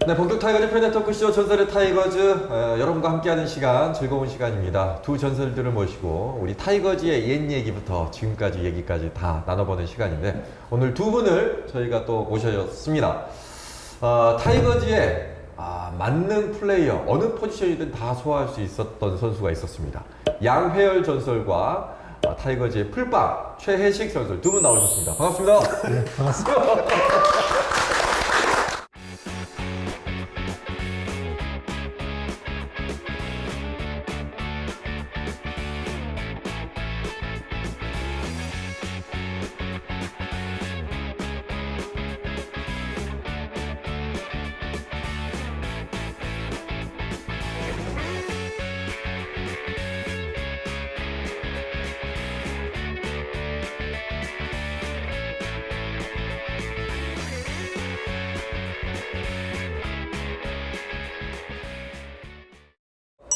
네, 본격 타이거즈 팬의 토크쇼 전설의 타이거즈 여러분과 함께하는 시간 즐거운 시간입니다. 두 전설들을 모시고 우리 타이거즈의 옛 얘기부터 지금까지 얘기까지 다 나눠보는 시간인데 오늘 두 분을 저희가 또 모셨습니다. 타이거즈의 만능 플레이어 어느 포지션이든 다 소화할 수 있었던 선수가 있었습니다. 양회열 전설과 타이거즈의 풀빵 최혜식 전설 두 분 나오셨습니다. 반갑습니다. 네, 반갑습니다.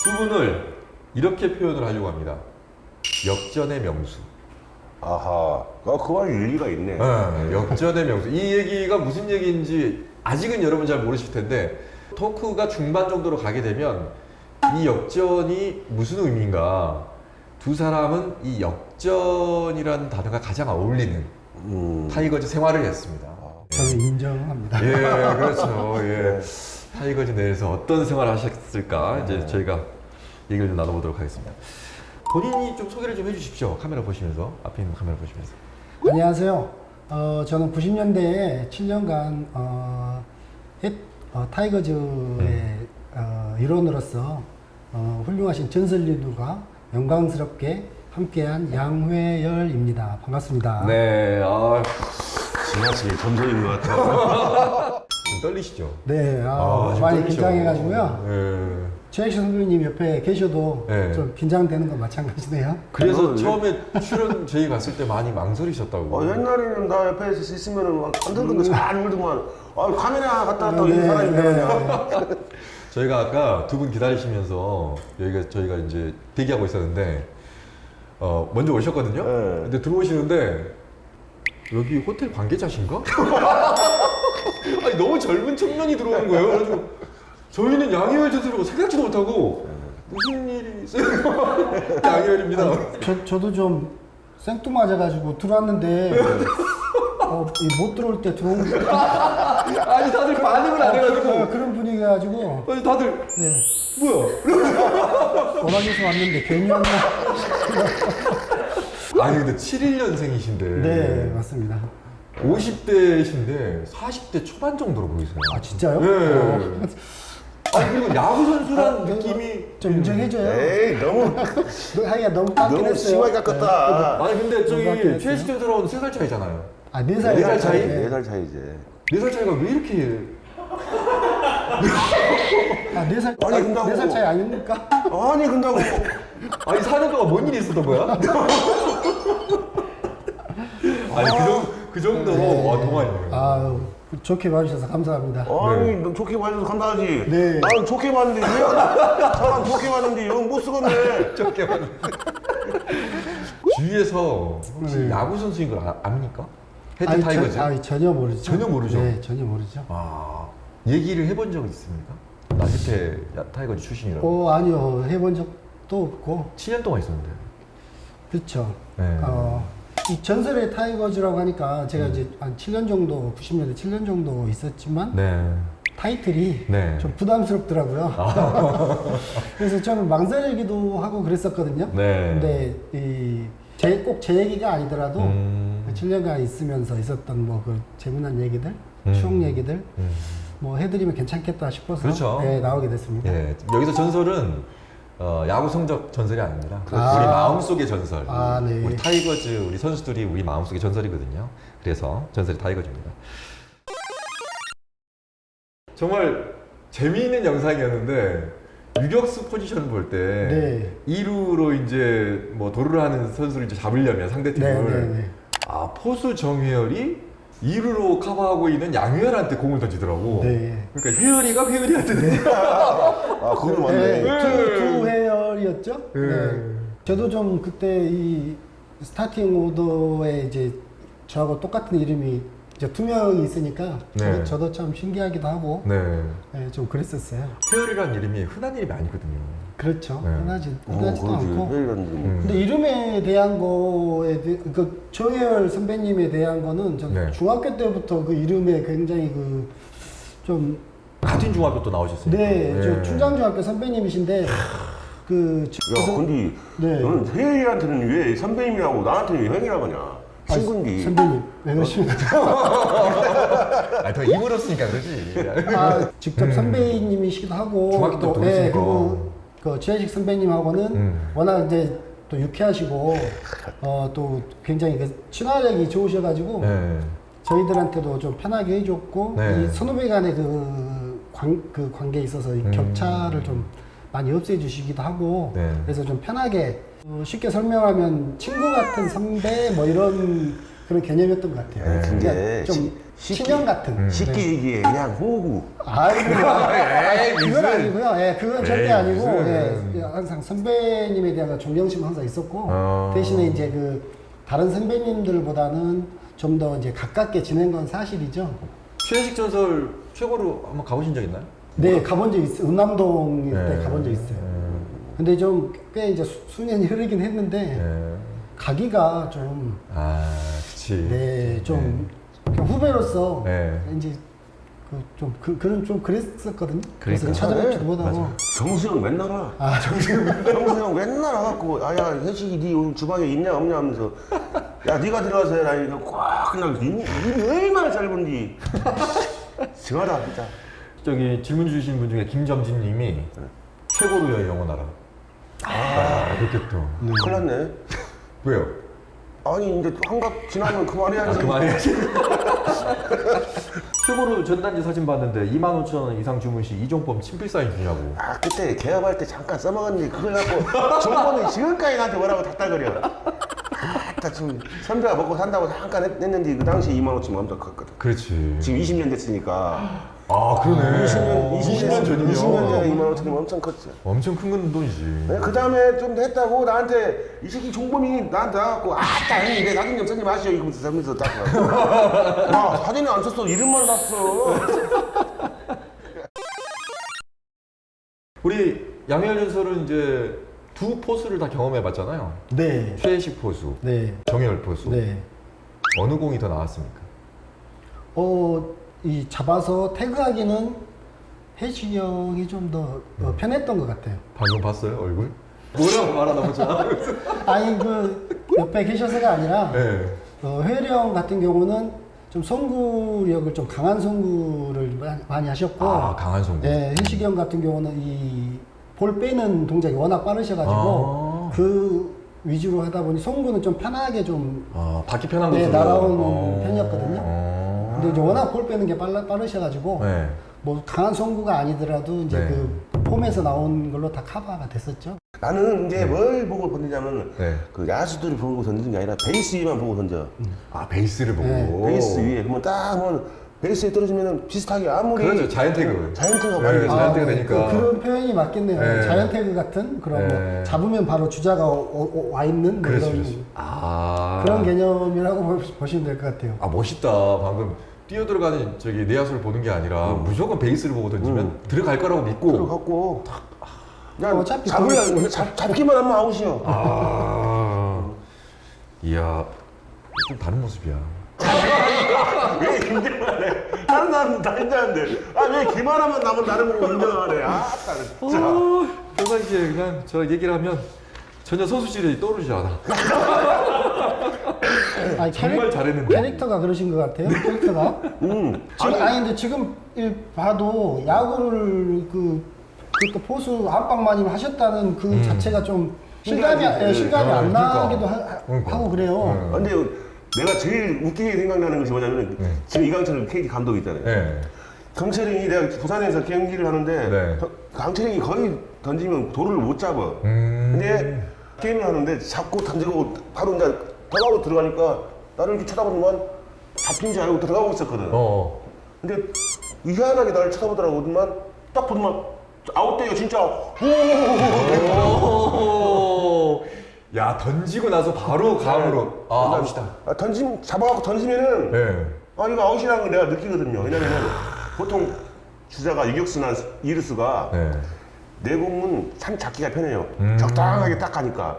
두 분을 이렇게 표현을 하려고 합니다. 역전의 명수. 아하, 그 말 일리가 있네. 역전의 명수. 이 얘기가 무슨 얘기인지 아직은 여러분 잘 모르실 텐데 토크가 중반 정도로 가게 되면 이 역전이 무슨 의미인가 두 사람은 이 역전이라는 단어가 가장 어울리는 타이거즈 생활을 했습니다. 저는 인정합니다. 예, 그렇죠. 예. 타이거즈 내에서 어떤 생활을 하셨을까 이제 저희가 얘기를 좀 나눠보도록 하겠습니다. 본인이 좀 소개를 좀 해주십시오. 카메라 보시면서 앞에 있는 카메라 보시면서. 안녕하세요. 저는 90년대에 7년간 타이거즈의 일원으로서 훌륭하신 전설님들과 영광스럽게 함께한 양회열입니다. 반갑습니다. 네, 지나치게 전설인 것 같아. 좀 떨리시죠? 네, 좀 많이 떨리죠? 긴장해가지고요. 예. 최혜식 선배님 옆에 계셔도 네. 좀 긴장되는 건 마찬가지네요. 그래서 처음에 출연 저희 갔을 때 많이 망설이셨다고. 옛날에는 나 옆에 있으면은 막 건들건들 잘 울더만. 카메라 갖다 놨다고 이 네, 사람이 네. 그러냐. 저희가 아까 두 분 기다리시면서 저희가 이제 대기하고 있었는데 먼저 오셨거든요. 네. 근데 들어오시는데 여기 호텔 관계자신가? 아니 너무 젊은 청년이 들어오는 거예요. 그래가지고 저희는 양희열 전설이라고 생각지도 못하고 무슨 일이 있어요? 양희열입니다. 저도 좀 생뚱맞아가지고 들어왔는데 못 들어올 때 들어온 아니 다들 반응을 안 해가지고 그런 분위기가지고 아니 다들 네. 뭐야? 오락에서 왔는데 괜히 왔나? 아니 근데 71년생이신데 네 맞습니다. 50대신데 40대 초반 정도로 보이세요. 아 진짜요? 네. 아니 그리고 야구 선수란 네. 느낌이 좀 인정해줘요. 에이, 너무 하기가 너무 깎긴 너무 했어요. 심하게 깎았다. 아니 근데 저기 맞겠어요? 최혜식 전설하고는 3살 차이잖아요. 아 4살 4살 차이? 네. 4살 차이지. 4살 차이가 왜 이렇게 아 4살 아니, 근데 4살 차이 아닙니까? 아니, 근다고. 아니 4년 동안 뭔 일이 있었던 거야? 아니 그 정도로 동안이에요. 아 좋게 봐주셔서 감사합니다. 아니, 너 좋게 봐줘서 감사하지. 네. 나는 좋게 봤는데, 사람 좋게 봤는데, 이건 못 쓰겠네. 적게 봤는데. 주위에서 혹시 야구 선수인 걸 압니까? 헤드 타이거즈? 전혀 모르죠. 전혀 모르죠? 네 전혀 모르죠. 얘기를 해본 적 있습니까? 나 헤드 타이거즈 출신이라고. 아니요 해본 적도 없고 7년 동안 있었는데. 그렇죠. 네. 이 전설의 타이거즈라고 하니까 제가 이제 한 7년 정도, 90년대 7년 정도 있었지만 네. 타이틀이 네. 좀 부담스럽더라고요. 그래서 저는 망설이기도 하고 그랬었거든요. 네. 근데 꼭 제 얘기가 아니더라도 7년간 있으면서 있었던 뭐 그 재미난 얘기들, 추억 얘기들 뭐 해드리면 괜찮겠다 싶어서 그렇죠. 네, 나오게 됐습니다. 예. 여기서 전설은 야구 성적 전설이 아닙니다. 우리 아. 마음속의 전설. 네. 우리 타이거즈, 우리 선수들이 우리 마음속의 전설이거든요. 그래서 전설이 타이거즈입니다. 정말 재미있는 영상이었는데 유격수 포지션을 볼 때 네. 2루로 이제 뭐 도루를 하는 선수를 이제 잡으려면 상대팀을 네. 포수 정회열이 2루로 커버하고 있는 양회열한테 공을 던지더라고. 네. 그러니까 회열이한테 그건 맞네. 두 회열이었죠. 네. 네. 저도 좀 그때 이 스타팅 오더에 이제 저하고 똑같은 이름이 이제 두 명이 있으니까 네. 저도 참 신기하기도 하고 네. 네, 좀 그랬었어요. 회열이라는 이름이 흔한 이름이 아니거든요. 그렇죠. 네. 흔하지도 그렇지. 않고. 회의라는 게. 근데 이름에 대한 거에 그 조혜열 선배님에 대한 거는 저 네. 중학교 때부터 그 이름에 굉장히 그 좀 같은 중학교 또 나오셨어요. 네, 저 충장중학교 선배님이신데 그 야, 근데 네. 너는 회의한테는 왜 선배님이라고 나한테는 왜 형이라고 하냐? 친구인데. 선배님 왜 그러십니까? 아, 더 입으로쓰니까 그러지. 아, 직접 선배님이시기도 하고 중학교 때부터 네, 그랬으니까. 그리고 그 지혜식 선배님하고는 워낙 이제 또 유쾌하시고 또 굉장히 그 친화력이 좋으셔가지고 네. 저희들한테도 좀 편하게 해줬고 네. 이 선후배 간의 그 관계에 있어서 이 격차를 좀 많이 없애주시기도 하고 네. 그래서 좀 편하게 쉽게 설명하면 친구 같은 선배 뭐 이런 그런 개념이었던 것 같아요. 네. 그러니까 근데 좀 쉽게- 친형 같은. 쉽게 얘기해. 그냥 호구. 아이고, 에이, 그건 무슨. 아니고요. 예, 그건 절대 에이, 아니고, 무슨. 예, 항상 선배님에 대한 존경심은 항상 있었고, 어. 대신에 이제 그 다른 선배님들보다는 좀 더 이제 가깝게 지낸 건 사실이죠. 최혜식 전설 최고로 한번 가보신 적 있나요? 네, 가본 적 있어요. 은남동 때 네. 가본 적 있어요. 근데 좀 꽤 이제 수년이 흐르긴 했는데, 네. 가기가 좀, 아, 그치. 네, 좀, 그냥 후배로서, 네. 이제, 그런 좀 그랬었거든요. 그래서 그러니까. 찾아뵙지도 못하고. 정수 형 맨날 와. 아, 정수 형 맨날 와갖고 아야 혜식이 네 오늘 주방에 있냐 없냐 하면서 야 네가 들어가서 해라 이거 꽉 그냥 입이 얼마나 짧은지 징하다 진짜. 저기 질문 주신 분 중에 김점진 님이 최고로의 영원하라. 아, 그렇겠죠. 큰일 났네. 왜요? 아니 이제 한갑 지나면 그만해야지. 그만해야지. 최고로 전단지 사진 봤는데 25,000원 이상 주문 시 이종범 친필 사인 주냐고. 아 그때 개업할 때 잠깐 써먹었는데 그걸 갖고 정보는 지금까지 나한테 뭐라고 닥달거려. 아따 지금 선배가 먹고 산다고 잠깐 했는데 그 당시 2만 5천 엄청 컸거든. 그렇지. 지금 20년 됐으니까 아, 그러네. 20년 전이면. 20년 전에 2만 5천이면 엄청 컸지. 엄청 큰 돈이지. 그 다음에 좀 했다고 나한테 이 새끼 종범이 나한테 와갖고 아따 형님 내 사진 좀 쓰지 마시오 이러면서 하면서 딱 야 사진을 안 썼어 이름만 샀어. 우리 양현 전설은 이제 두 포수를 다 경험해봤잖아요. 네. 최혜식 포수, 네. 정열 포수. 네. 어느 공이 더 나았습니까? 이 잡아서 태그하기는 혜식이 형이 좀 더 편했던 것 같아요. 방금 봤어요 얼굴? 뭐라고 말하나 보자. 아니 그 옆에 계셔서가 아니라 네. 회령 같은 경우는 좀 송구력을 좀 강한 송구를 많이 하셨고, 아, 강한 송구. 네, 혜식이 형 같은 경우는 이 볼 빼는 동작이 워낙 빠르셔가지고 아. 그 위주로 하다 보니 송구는 좀 편하게 좀 아, 받기 편한 네, 곳으로. 날아오는 편이었거든요. 근데 이제 워낙 볼 빼는 게 빠르셔가지고 네. 뭐 강한 송구가 아니더라도 이제 네. 그 폼에서 나온 걸로 다 커버가 됐었죠. 나는 이제 뭘 보고 던지냐면 네. 그 야수들을 보고 던지는 게 아니라 베이스 위만 보고 던져. 아, 베이스를 보고. 네, 베이스 위에 그러면 딱 보면 베이스에 떨어지면 비슷하게 아무리 그렇죠. 자이언태그. 자이언태그가 네, 많이 자이언태그. 자이언태가 되니까. 그런 표현이 맞겠네요. 네. 자이언태그 같은 그런 네. 뭐 잡으면 바로 주자가 와 있는 뭐 그렇지, 이런 그렇지. 아. 그런 개념이라고 보시면 될 것 같아요. 아, 멋있다. 방금 뛰어 들어가는 저기 내야수를 보는 게 아니라 무조건 베이스를 보고 던지면 들어갈 거라고 믿고. 들어갔고 그냥 어차피 잡으려고 잡기만 하면 아웃이야. 아. 이야. 좀 다른 모습이야. 왜 긴장을 해? 다른 사람은 다 긴장한데 아왜 기만 하면 나만 나를 보고 긴장을 해? 아따 진짜. 평상시에 그냥 저 얘기를 하면 전혀 선수질이 떠오르지 않아. 아니, 정말 잘했는데. 캐릭터가 그러신 것 같아요. 캐릭터가. 지금 아니 근데 지금 봐도 야구를 그것도 포수 안방마님 하셨다는 그 자체가 좀 실감이 안 그러니까. 나기도 그러니까. 하고 그래요. 근데 내가 제일 웃기게 생각나는 것이 뭐냐면 지금 이강철 KT 감독 있잖아요. 네. 강철이 내가 부산에서 경기를 하는데 네. 강철이 거의 던지면 도를 못 잡아. 근데 게임을 하는데 잡고 던지고 바로 이제 더가로 들어가니까 나를 이렇게 쳐다보더만 잡힌 줄 알고 들어가고 있었거든. 근데 이상하게 나를 쳐다보더라고만 딱 보더만 아웃돼요 진짜. 오. 야, 던지고 나서 바로 감으로. 아, 아웃이다. 잡아갖고 던지면은 네. 이거 아웃이라는 걸 내가 느끼거든요. 왜냐면은 보통 주자가 유격수나 이루수가 네. 내공은 참 잡기가 편해요. 적당하게 딱 가니까.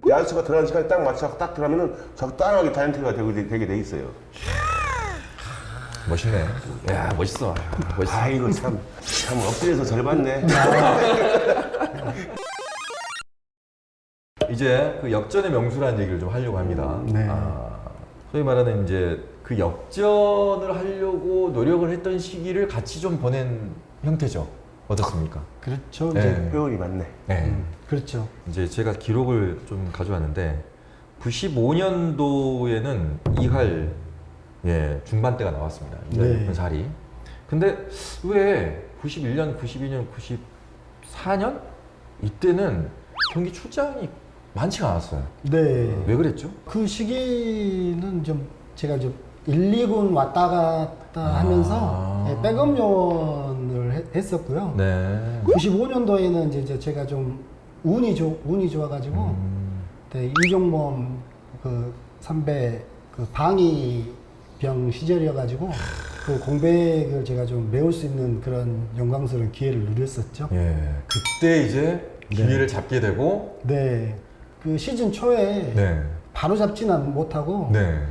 야수가 들어가는 시간에 딱 맞춰서 딱 들어가면은 적당하게 자이언트가 되게 돼 있어요. 멋있네. 야, 멋있어. 멋있어. 아이고 참 엎드려서 절 받네. 이제 그 역전의 명수라는 얘기를 좀 하려고 합니다. 네. 소위 말하는 이제 그 역전을 하려고 노력을 했던 시기를 같이 좀 보낸 형태죠. 어떻습니까? 그렇죠. 네. 이제 표현이 맞네. 네. 그렇죠. 이제 제가 기록을 좀 가져왔는데 95년도에는 2할 중반대가 나왔습니다. 네. 자리. 근데 왜 91년, 92년, 94년 이때는 경기 출장이 많지가 않았어요. 네. 왜 그랬죠? 그 시기는 좀 제가 좀 1, 2군 왔다 갔다 하면서 백업 요원을 했었고요. 네. 95년도에는 이제 제가 좀 운이 좋아가지고 그때 이종범 그 선배 그 방위병 시절이어가지고 그 공백을 제가 좀 메울 수 있는 그런 영광스러운 기회를 누렸었죠. 예. 그때 이제 기회를 잡게 되고 네. 그 시즌 초에 네. 바로 잡지는 못하고 네.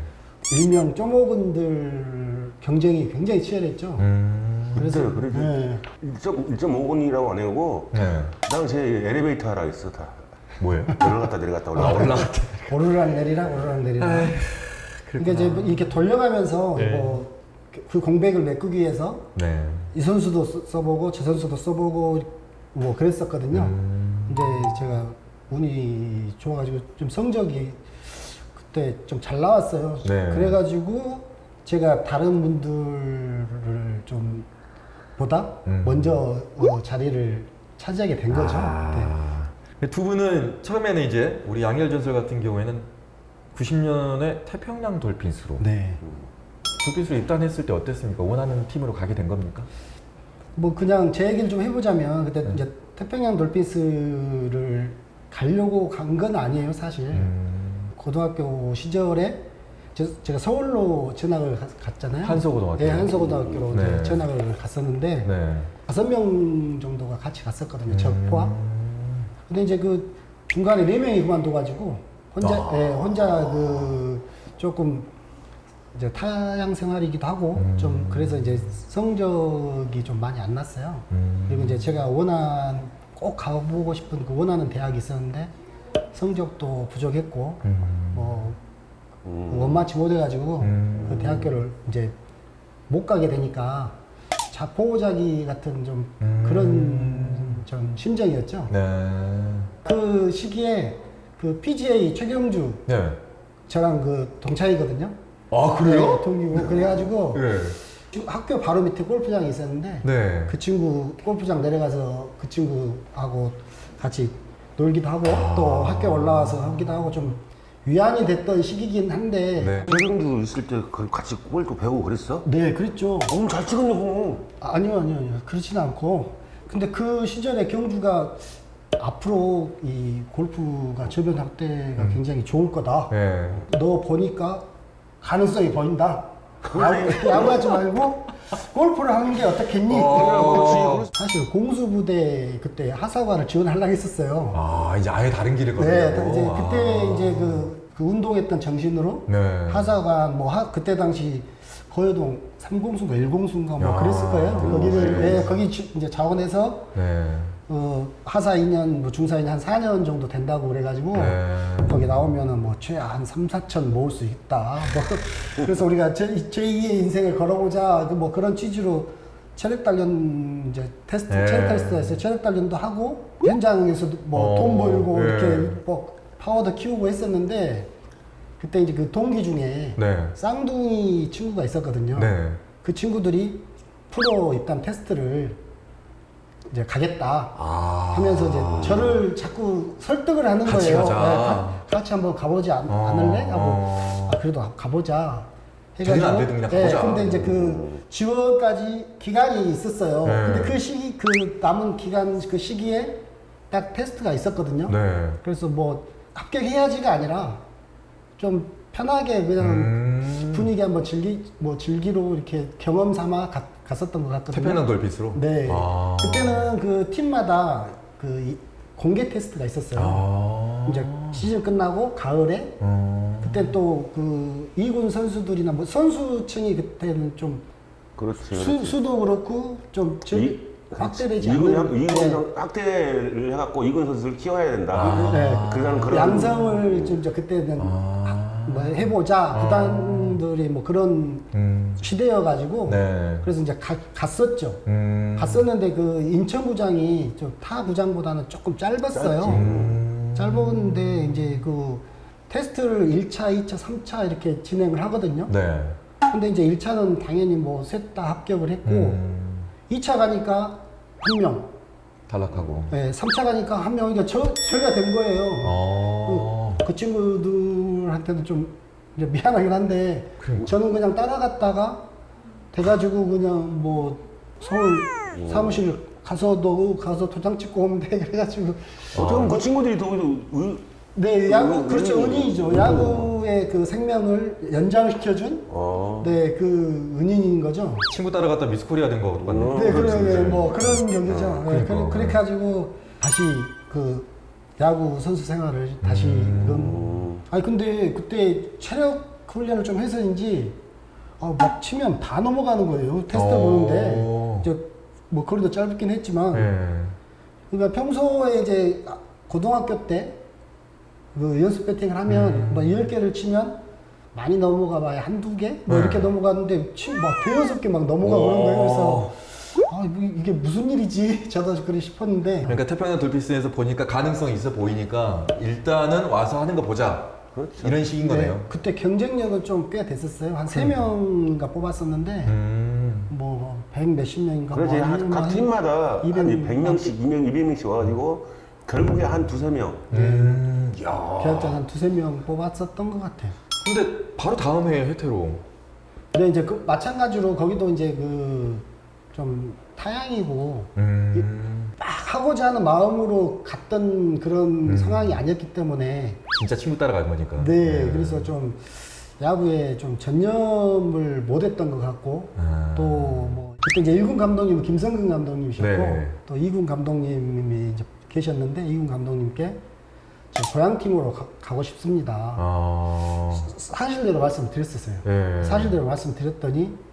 일명 쪼모근들 경쟁이 굉장히 치열했죠. 그래서 네. 1.5분이라고 안 해고 네. 당시에 엘리베이터 하라 있어 다. 뭐예요? 올라갔다 내려갔다 올라갔다. 올라갔다. 오르락 내리락. 그러니까 이제 이렇게 돌려가면서 네. 뭐 그 공백을 메꾸기 위해서 네. 이 선수도 써보고 저 선수도 써보고 뭐 그랬었거든요. 근데 제가 운이 좋아가지고 좀 성적이 그때 좀 잘 나왔어요. 네. 그래가지고 제가 다른 분들을 좀 보다 먼저 자리를 차지하게 된 거죠. 네. 두 분은 처음에는 이제 우리 양열 전설 같은 경우에는 90년에 태평양 돌핀스로 네. 돌핀스로 입단했을 때 어땠습니까? 원하는 팀으로 가게 된 겁니까? 뭐 그냥 제 얘기를 좀 해보자면 그때 이제 태평양 돌핀스를 가려고 간 건 아니에요, 사실. 고등학교 시절에 제가 서울로 전학을 갔잖아요. 한서고등학교. 네, 한서고등학교로 네. 이제 전학을 갔었는데 네. 5명 정도가 같이 갔었거든요, 저 포함. 근데 이제 그 중간에 4명이 그만둬가지고 혼자 그 조금 이제 타양 생활이기도 하고 좀 그래서 이제 성적이 좀 많이 안 났어요. 그리고 이제 제가 꼭 가보고 싶은 그 원하는 대학이 있었는데 성적도 부족했고 뭐 원만치 못해가지고 그 대학교를 이제 못 가게 되니까 자포자기 같은 좀 그런 좀 심정이었죠. 네. 그 시기에 그 PGA 최경주 네. 저랑 그 동창이거든요. 아, 그래요? 네, 동기고 그래가지고 네. 학교 바로 밑에 골프장이 있었는데 네. 그 친구 골프장 내려가서 그 친구하고 같이 놀기도 하고 또 학교 올라와서 하기도 하고 좀 위안이 됐던 시기긴 한데 네. 조경주 있을 때 같이 골프 배우고 그랬어? 네, 그랬죠. 너무 잘 찍었네 형. 아니요. 그렇진 않고. 근데 그 시절에 경주가 앞으로 이 골프가 저변 확대가 굉장히 좋을 거다. 네. 너 보니까 가능성이 보인다. 야구하지 말고 골프를 하는 게 어떻겠니? 사실 공수부대 그때 하사관을 지원하려고 했었어요. 아, 이제 아예 다른 길을 네, 걸으려고. 이제 그때 이제 그 운동했던 정신으로 네. 하사관 그때 당시 거여동 3공수인가 1공수인가 뭐 야, 그랬을 거예요. 거기를 네. 거기 이제 자원해서 네. 하사 2년, 뭐 중사 2년 한 4년 정도 된다고 그래가지고 네. 거기 나오면은 뭐 최한 3, 4천 모을 수 있다. 뭐 그래서 우리가 제2의 인생을 걸어보자. 뭐 그런 취지로 체력 단련 이제 테스트, 네. 체력 테스트에서 체력 단련도 하고 현장에서도 뭐 돈 벌고 네. 이렇게 뭐 파워도 키우고 했었는데 그때 이제 그 동기 중에 네. 쌍둥이 친구가 있었거든요. 네. 그 친구들이 프로 입단 테스트를 이제 가겠다 하면서 이제 저를 자꾸 설득을 하는 같이 거예요. 가자. 같이 한번 가보지 않을래? 하고 그래도 가보자. 자기는 안 되든 그냥 가보자. 근데 이제 그 지원까지 기간이 있었어요. 네. 근데 그 시기 그 남은 기간 그 시기에 딱 테스트가 있었거든요. 네. 그래서 뭐 합격해야지가 아니라 좀 편하게 그냥 분위기 한번 즐기로 이렇게 경험 삼아 갔었던 것 같거든요. 태평양 돌pit으로? 네. 아. 그때는 그 팀마다 그 공개 테스트가 있었어요. 아. 이제 시즌 끝나고 가을에 그때 또 그 2군 선수들이나 뭐 선수층이 그때는 좀 그렇지. 수도 그렇고 좀 확대되지 이군 않는 확대를 해갖고 이군 선수를 키워야 된다. 네. 그런 양성을 좀 이제 그때는 뭐 해보자 구단들이 뭐 그런 시대여가지고 네. 그래서 이제 갔었죠. 갔었는데 그 인천구장이 좀 타 구장보다는 조금 짧았어요. 짧았는데 이제 그 테스트를 1차, 2차, 3차 이렇게 진행을 하거든요. 네. 근데 이제 1차는 당연히 뭐 셋 다 합격을 했고 2차 가니까 한 명, 탈락하고. 네, 3차 가니까 한 명, 그러니까 저희가 된 거예요. 그 친구들한테는 좀 이제 미안하긴 한데 저는 그냥 따라갔다가 돼가지고 그냥 뭐 서울 사무실 가서 도장 찍고 오면 돼 그래가지고 저는 그 친구들이 더 네 야구 그렇죠 은인이죠. 야구의 그 생명을 연장시켜준 네 그 은인인 거죠. 친구 따라갔다 미스코리아 된 거 같네. 네, 그렇지, 그래, 그렇지. 뭐 그런 경기죠. 네, 그러니까. 그렇게 가지고 다시 그 야구 선수 생활을 다시 아니 근데 그때 체력 훈련을 좀 해서인지 막 치면 다 넘어가는 거예요. 테스트 보는데 이제 뭐 거리도 짧긴 했지만 네. 그러니까 평소에 이제 고등학교 때 그 연습 배팅을 하면 뭐 10개를 치면 많이 넘어가 봐야 한두 개? 뭐 이렇게 넘어가는데 막 대여섯 개 막 넘어가고 그런 거예요. 그래서 이게 무슨 일이지? 저도 그래 싶었는데 그러니까 태평양 돌피스에서 보니까 가능성이 있어 보이니까 일단은 와서 하는 거 보자. 그렇죠. 이런 식인 거네요. 그때 경쟁력은 좀 꽤 됐었어요. 한 3명인가 뽑았었는데 뭐 100 몇십 명인가 그렇지. 각 팀마다 100명씩, 200명씩 와가지고 결국에 한 두세 명. 야. 계약자 한 두세 명 뽑았었던 것 같아요. 근데 바로 다음 해에 혜태로. 근데 이제 그 마찬가지로 거기도 이제 그 좀 타양이고 막 하고자 하는 마음으로 갔던 그런 상황이 아니었기 때문에 진짜 친구 따라간 거니까. 네, 그래서 좀 야구에 좀 전념을 못했던 것 같고 또 뭐 그때 이제 1군 감독님은 김성근 감독님이셨고 네. 또 2군 감독님이 이제 계셨는데 2군 감독님께 저 고향팀으로 가고 싶습니다. 사실대로 말씀드렸었어요. 네. 사실대로 말씀드렸더니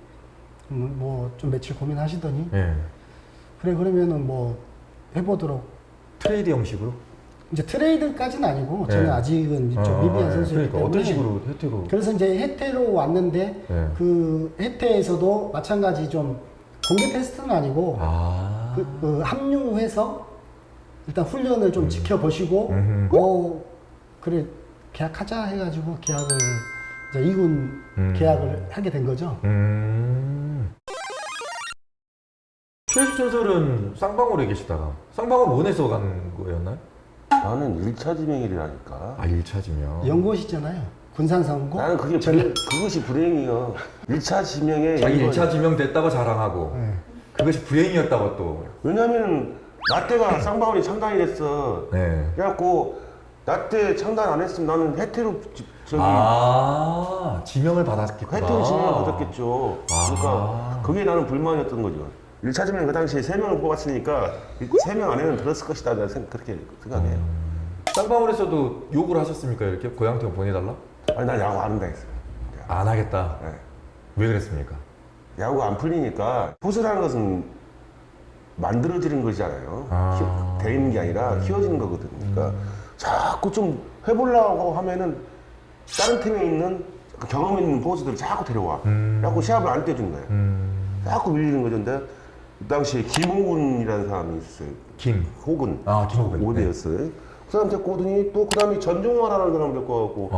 뭐 좀 며칠 고민하시더니 네. 그래 그러면은 뭐 해보도록 트레이드 형식으로? 이제 트레이드까지는 아니고 저는 네. 아직은 좀 미비한 선수이기 그러니까 때문에 어떤 식으로 혜태로? 그래서 이제 혜태로 왔는데 네. 그 혜태에서도 마찬가지 좀 공개 테스트는 아니고 그 합류해서 일단 훈련을 좀 지켜보시고 그래 계약하자 해가지고 계약을 이제 2군 계약을 하게 된 거죠. 최혜식 전설은 쌍방울에 계시다가 쌍방울 원에서 간 거였나요? 나는 1차 지명이라니까. 1차 지명. 연고시잖아요. 군산성고. 나는 그것이 불행이야. 1차 지명에. 자기 1차 지명 됐다고 자랑하고 그것이 불행이었다고 또. 왜냐면 나 때가 쌍방울이 창단이 됐어. 네. 그래갖고 나 때 창단 안 했으면 나는 혜태로 지명을 받았겠구나. 혜태로 지명을 받았겠죠. 그러니까 그게 나는 불만이었던 거죠. 1차 지명 그 당시에 3명을 뽑았으니까 3명 안에는 들었을 것이다. 내가 그렇게 생각해요. 쌍방울에서도 욕을 하셨습니까? 이렇게 고향팀 보내달라? 아니 난 야구 안 한다 했어요. 안 하겠다. 네. 왜 그랬습니까? 야구가 안 풀리니까 포수라는 것은 만들어지는 것이잖아요. 되는 게 아니라 키워지는 거거든요. 그러니까 자꾸 좀 해보려고 하면은 다른 팀에 있는 경험 있는 포수들을 자꾸 데려와. 자꾸 시합을 안 떼주는 거예요. 자꾸 밀리는 거죠. 근데 그 당시에 김호근이라는 사람이 있어요. 호근. 김호근. 5대였어요. 그 사람 데리고 오더니 또 그 다음에 전종화라는 사람 데리고 와갖고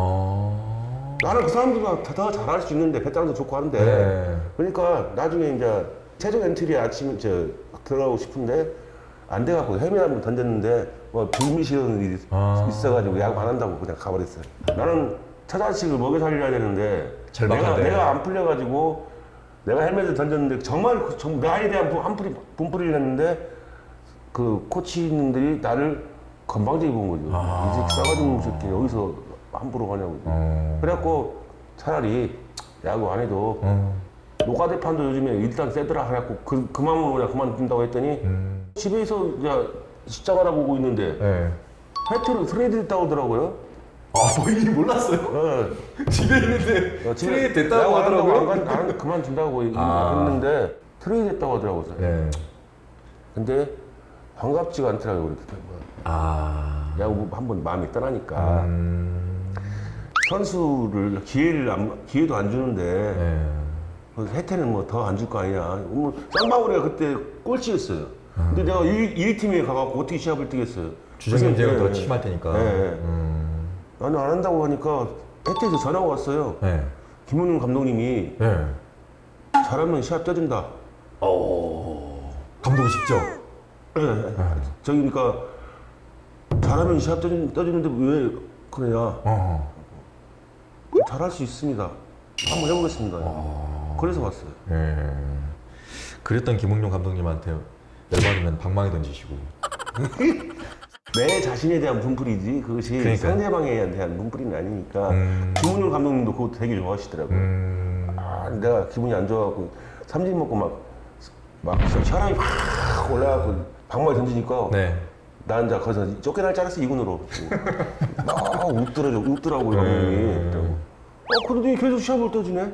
나는 그 사람들보다 더 잘할 수 있는데 베테랑도 좋고 하는데 네. 그러니까 나중에 이제 최종 엔트리에 아침에 들어가고 싶은데 안 돼갖고 헬멧 한번 던졌는데 뭐 불미시는 일이 있어가지고 야구 안 한다고 그냥 가버렸어요. 나는 처자식을 먹여 살려야 되는데 내가 안 풀려가지고 내가 헬멧을 던졌는데 정말 나에 대한 분풀이를 했는데 그 코치님들이 나를 건방지게 본 거죠. 이 새끼 싸가지 없는 새끼 여기서 함부로 가냐고. 그래갖고 차라리 야구 안 해도 노가대판도 요즘에 일단 세더라 해갖고 그 마음으로 그냥 그만둔다고 했더니 집에서 그냥 직장 알아보고 있는데 네. 해태로 트레이드 됐다고 하더라고요. 아, 본인이 몰랐어요? 네. 집에 있는데 트레이드 됐다고 야구 안 하더라고요? 한다고 안 그만둔다고 아. 했는데 트레이드 됐다고 하더라고요. 네. 근데 반갑지가 않더라고요. 그렇게 아. 야구 한번 마음이 떠나니까 선수를 기회도 안 주는데 네. 그래서 혜태는 뭐 더 안 줄 거 아니야. 뭐 쌍방울이가 그때 꼴찌였어요. 근데 내가 1팀에 가갖고 어떻게 시합을 뛰겠어요. 주전 경쟁을 더 심할 테니까. 네. 나는 안 한다고 하니까 혜태에서 전화가 왔어요. 네. 김은웅 감독님이 네. 잘하면 시합 떠준다. 감독이 직접. 네. 저기 그러니까 잘하면 시합 떠주는데 왜 그러냐. 잘할 수 있습니다. 한번 해보겠습니다. 그래서 왔어요. 네. 그랬던 김웅룡 감독님한테 열받으면 방망이 던지시고. 내 자신에 대한 분풀이지 그것이 그러니까요. 상대방에 대한 분풀이는 아니니까 김은용 감독님도 그거 되게 좋아하시더라고요. 내가 기분이 안 좋아갖고 삼진 먹고 막 혈압이 확 올라가고 방망이 던지니까 네. 난 이제 거기서 쫓겨날 줄 알았어 이군으로. 막 웃더라고 감독님이. 그런데 계속 시합을 떠주네.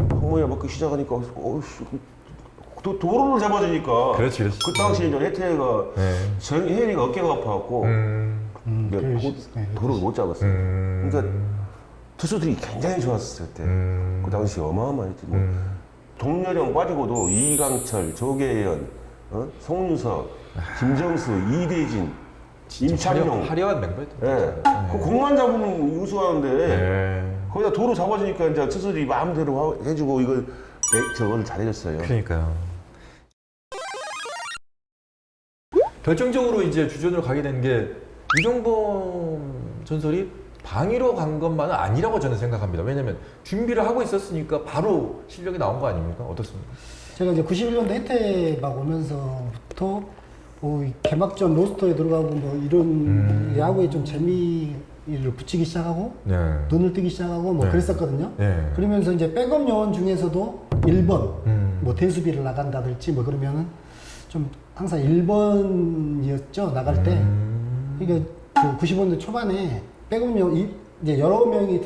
방망이가 맞기 시작하니까 어이씨. 또 도로를 잡아주니까. 그렇지, 그렇지. 그 당시에 이제 혜태가 혜리가 어깨가 아파갖고 도로를 못 잡았어요. 그러니까 투수들이 굉장히 좋았었어요 그때. 그 당시 어마어마했지. 뭐. 동료령 빠지고도 이강철, 조계현, 송유석, 김정수, 이대진, 임창용. 화려한 멤버였죠. 예. 그 공만 잡으면 우승하는데 네. 거기다 도로 잡아주니까 이제 투수들이 마음대로 해주고 이걸 저걸 잘해줬어요. 그러니까요. 결정적으로 이제 주전으로 가게 된 게 이종범 전설이 방위로 간 것만은 아니라고 저는 생각합니다. 왜냐면 준비를 하고 있었으니까 바로 실력이 나온 거 아닙니까? 어떻습니까? 제가 이제 91년도 혜태 막 오면서부터 이 개막전 로스터에 들어가고 뭐 이런 야구에 좀 재미를 붙이기 시작하고 네. 눈을 뜨기 시작하고 뭐 네. 그랬었거든요. 네. 그러면서 이제 백업 요원 중에서도 1번 뭐 대수비를 나간다든지 뭐 그러면은 좀 항상 1번이었죠 나갈 때. 그러니까 그 90년대 초반에 백업 요원 이제 여러 명이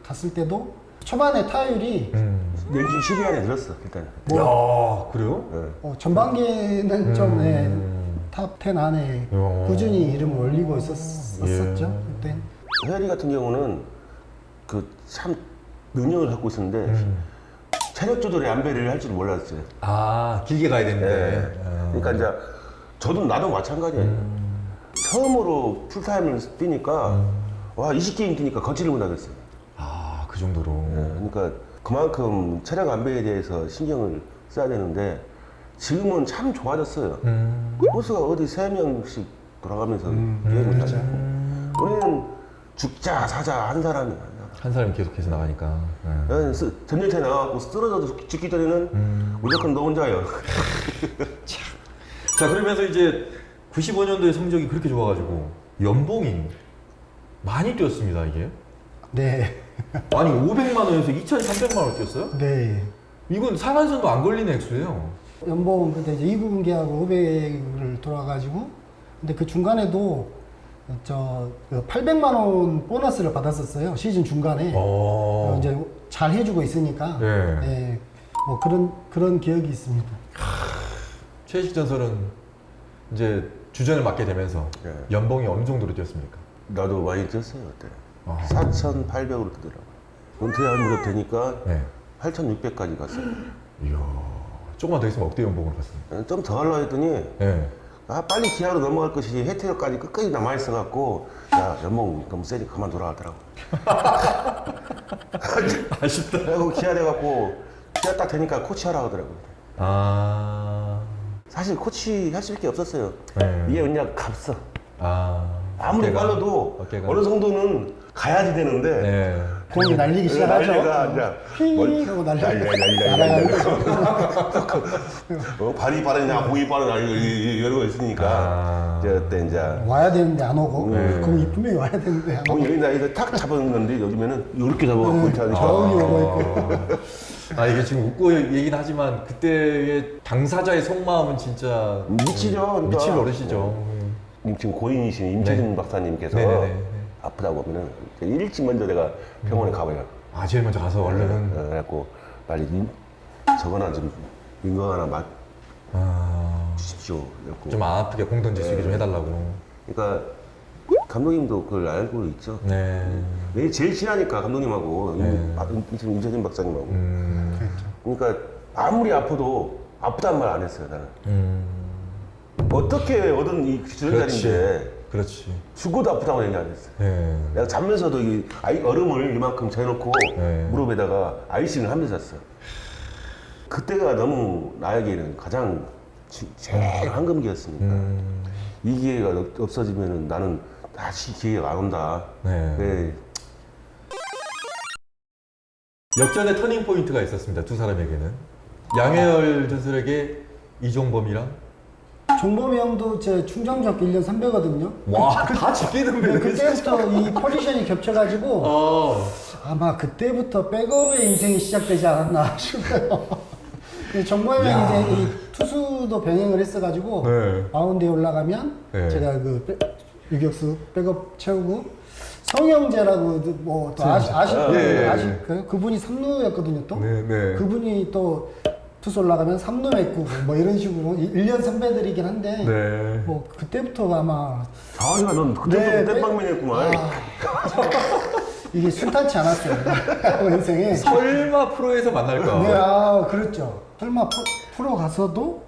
갔을 때도 초반에 타율이 랭킹 10위 안에 들었어 일단. 야, 그래요? 네. 전반기에는 좀 탑 10 안에 꾸준히 이름을 올리고 있었죠. 그때. 혜리 같은 경우는 그 참 능력을 갖고 있었는데 체력 조절에 안배를 할 줄 몰랐어요. 아, 길게 가야 되는데. 그러니까 이제 나도 마찬가지예요. 처음으로 풀타임을 뛰니까 와 20게임 뛰니까 걷지를 못하겠어요. 아, 그 정도로. 그러니까 그만큼 체력 안배에 대해서 신경을 써야 되는데 지금은 참 좋아졌어요. 포수가 어디 3명씩 돌아가면서 게임을 하잖아요. 우리는 죽자 사자 한 사람이 아니야. 한 사람이 계속해서 나가니까. 전쟁터에 나가고 쓰러져도 죽기 전에는 무조건 너 혼자예요. 자, 그러면서 이제 95년도에 성적이 그렇게 좋아가지고 연봉이 많이 뛰었습니다, 이게. 네. 아니, 500만 원에서 2,300만 원 뛰었어요? 네. 이건 상한선도 안 걸리는 액수예요. 연봉 그때 이제 2군 계약으로 500을 돌아가지고 근데 그 중간에도 800만 원 보너스를 받았었어요 시즌 중간에. 이제 잘 해주고 있으니까. 네. 네. 뭐 그런 기억이 있습니다. 최혜식 전설은 이제 주전을 맡게 되면서 네. 연봉이 어느 정도로 뛰었습니까? 나도 많이 뛰었어요 그때. 4,800으로 뛰더라고요. 은퇴한 무렵 되니까 네. 8,600까지 갔어요. 이야, 조금만 더 있으면 억대 연봉으로 갔습니다. 좀 더 하려고 했더니 네. 빨리 기아로 넘어갈 것이 혜태까지 끝까지 남아있어갖고 야 연봉 너무 세니 그만 돌아가더라고. 아쉽다. 그리고 기아 돼갖고 기아 딱 되니까 코치하라 하더라고요. 아, 사실 코치 할 수 있게 없었어요. 네. 이게 그냥 값어. 아. 아무리 어깨가- 빨라도 어깨가- 어느 정도는 가야지 되는데 네. 공이 날리기 시작하죠. 날개가 이제 휘 하고 날아가고. 발이 빠르냐 공이 빠르냐 이런 거 있으니까 이제 그때 이제 와야 되는데 안 오고 공이 분명히 와야 되는데 안 오고. 공이 여기다 이거 탁 잡았는데 요즘에는 이렇게 잡아갖고 이렇게 하니까 저기 오고 있고. 이게 지금 웃고 얘기는 하지만 그때의 당사자의 속마음은 진짜 미치죠. 그러니까. 미칠 노릇이죠. 지금 고인이신 임채준 박사님께서 네네네. 아프다고 하면은 일찍 먼저 내가 병원에 가봐요. 제일 먼저 가서 얼른. 그래갖고 빨리 저거나 좀 인거 하나 맞 주십시오. 그래갖고 좀 안 아프게 공 던질 수 있게 좀 해달라고. 그러니까 감독님도 그걸 알고 있죠. 네. 내 제일 친하니까 감독님하고 네. 임채준 박사님하고. 그러니까 아무리 아파도 아프단 말 안 했어요 나는. 어떻게 얻은 이 주전자리인데 그렇지. 죽어도 아프다고 얘기 안 했어요. 네. 내가 자면서도 이 얼음을 이만큼 재놓고 네. 무릎에다가 아이싱을 하면서 잤어. 그때가 너무 나에게는 가장 제일 황금기였으니까 이 기회가 없어지면은 나는 다시 기회가 안 온다. 네. 네. 역전의 터닝 포인트가 있었습니다. 두 사람에게는. 양혜열 전설에게 이종범이랑 종범이 형도 제 충정중학교 1년 선배거든요. 와, 다 지키는 네, 배우. 그때부터 이 포지션이 겹쳐가지고 아마 그때부터 백업의 인생이 시작되지 않았나 싶어요. 정범이 형이 이제 이 투수도 병행을 했어가지고 네. 마운드에 올라가면 네. 제가 그 유격수 백업 채우고 성형재라고 뭐또 아실까요? 그분이 3루였거든요 또. 네, 네. 그분이 또 투수 올라가면 3루 메꾸고 뭐 이런 식으로 1년 선배들이긴 한데 네. 뭐 그때부터 아마 아니야 넌 그때부터 땜빵맨이었구만. 이게 순탄치 않았어요. 인생에. 설마 프로에서 만날까? 네, 그렇죠. 설마 프로 가서도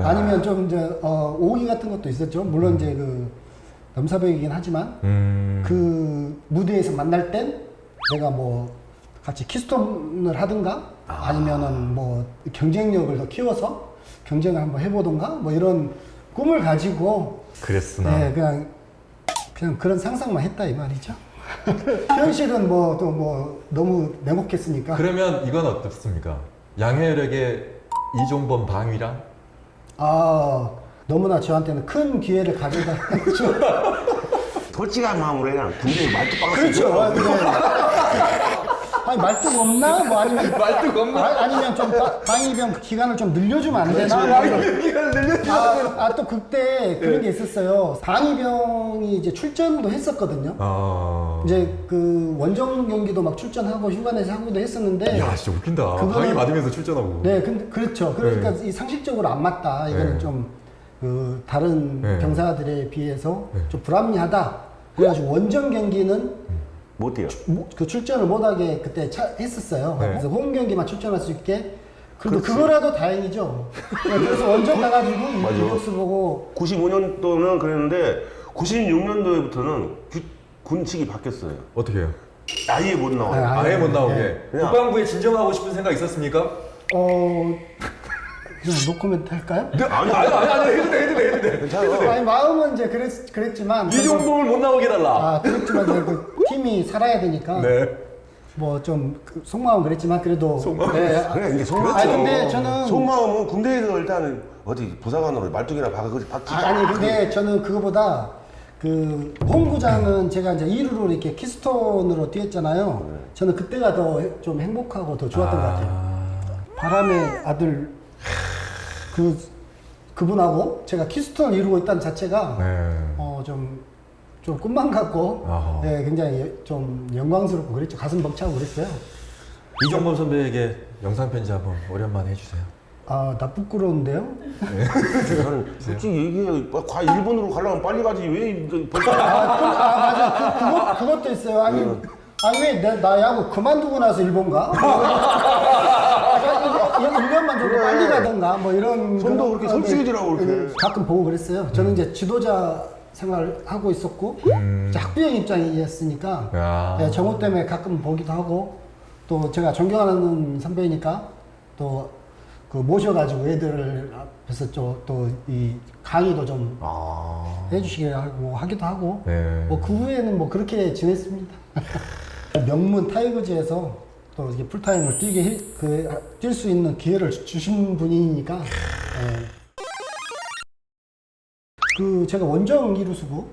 아니면 좀 이제 오기 같은 것도 있었죠. 물론 이제 그 넘사벽이긴 하지만 그 무대에서 만날 땐 내가 뭐 같이 키스톤을 하든가 아니면은 뭐 경쟁력을 더 키워서 경쟁을 한번 해보던가 뭐 이런 꿈을 가지고 그랬으나. 네, 그냥 그런 상상만 했다 이 말이죠. 현실은 뭐 또 뭐 너무 냉혹했으니까. 그러면 이건 어떻습니까? 양혜열에게 이종범 방위랑? 너무나 저한테는 큰 기회를 가져다 줬죠. 솔직한 마음으로 그냥 군대 말도 빵 그렇죠. 아니 말뚝 없나? 뭐 아니면 말뚝 없나? 아니면 좀 방위병 기간을 좀 늘려주면 안 되나? 기간을 늘려주면 또 그때 그런 게 있었어요. 방위병이 이제 출전도 했었거든요. 이제 그 원정 경기도 막 출전하고 휴가 내서 하고도 했었는데. 야, 진짜 웃긴다. 그거는- 방위 맞으면서 출전하고. 네, 근데 그렇죠. 그러니까 이 상식적으로 안 맞다. 이거는 네. 좀 그 다른 네. 병사들에 비해서 좀 불합리하다. 그래가지고 원정 경기는 못 뛰어. 그 출전을 못하게 그때 했었어요. 네. 그래서 홈 경기만 출전할 수 있게. 그래도 그거라도 다행이죠. 그래서 원정 가가지고 맞아. 유격수 보고 95년도는 그랬는데 96년도부터는 군칙이 바뀌었어요. 어떻게 해요? 아예 못 나와요. 아예 못 나오게. 네. 그냥- 국방부에 진정하고 싶은 생각 있었습니까? 그냥 노코멘트 할까요? 아니, 해도 돼. 괜찮아. 아니 마음은 이제 그랬지만 이종범을 못 나오게 해달라. 그랬지만 이제 그 팀이 살아야 되니까 네. 뭐 좀 속마음 그랬지만 그래도 네. 그래 이게 속마음. 아니 근데 저는 속마음은 군대에서 일단은 어디 부사관으로 말뚝이나 박지. 아니 근데 저는 그거보다 그 홈구장은 제가 이제 2루로 이렇게 키스톤으로 뛰었잖아요. 저는 그때가 더 좀 행복하고 더 좋았던 것 같아요. 바람의 아들 그분하고 제가 키스톤을 이루고 있다는 자체가 네. 좀 꿈만 같고 아하. 네, 굉장히 좀 영광스럽고 그랬죠. 가슴 벅차고 그랬어요. 이종범 선배에게 영상 편지 한번 오랜만에 해주세요. 나 부끄러운데요? 저는 솔직히 얘기해. 과연 일본으로 가려면 빨리 가지. 왜 벌써? 맞아. 그것도 있어요. 아니 왜 나 야구 그만두고 나서 일본 가? 1년만 좀 빨리 가던가 뭐 이런. 손도 그렇게 솔직해지라고 그렇게. 가끔 보고 그랬어요. 저는 이제 지도자 생활하고 있었고 이제 학부형 입장이었으니까 야. 네, 정호 때문에 가끔 보기도 하고 또 제가 존경하는 선배니까 또 그 모셔가지고 애들 앞에서 또 이 강의도 좀 해주시게 하고 하기도 하고 네. 뭐 그 후에는 뭐 그렇게 지냈습니다. 명문 타이거즈에서 또 이게 풀타임을 뛸 수 있는 기회를 주신 분이니까. 예. 그 제가 원정 이루수고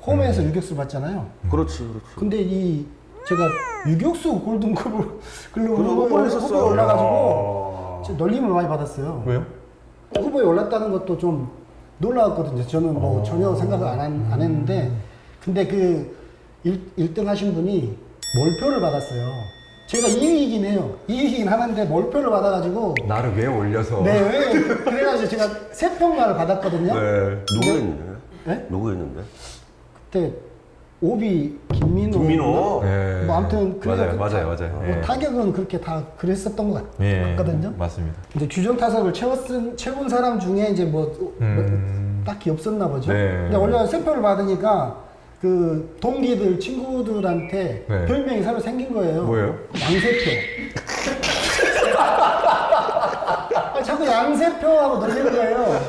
홈에서 유격수를 받잖아요. 그렇지. 근데 이 제가 유격수 골든글러브 후보에 후보에 올라가지고 놀림을 많이 받았어요. 왜요? 후보에 올랐다는 것도 좀 놀라웠거든요. 저는 뭐 전혀 생각을 안 했는데, 근데 그 1등 하신 분이 몰표를 받았어요. 제가 2위이긴 해요. 2위이긴 하는데 몰표를 받아가지고. 나를 왜 올려서? 네, 왜? 그래가지고 제가 3평가를 받았거든요. 네. 누구 했는데? 네? 누구 했는데? 그때 오비 김민호. 네. 뭐 아무튼 맞아요. 뭐 예. 타격은 그렇게 다 그랬었던 것 예. 같거든요. 맞습니다. 이제 규정 타석을 채운 사람 중에 이제 뭐 딱히 없었나 보죠. 네. 근데 원래 3표를 받으니까 그 동기들 친구들한테 네. 별명이 새로 생긴 거예요. 뭐예요? 양세표. 자꾸 양세표하고 놀리는 거예요.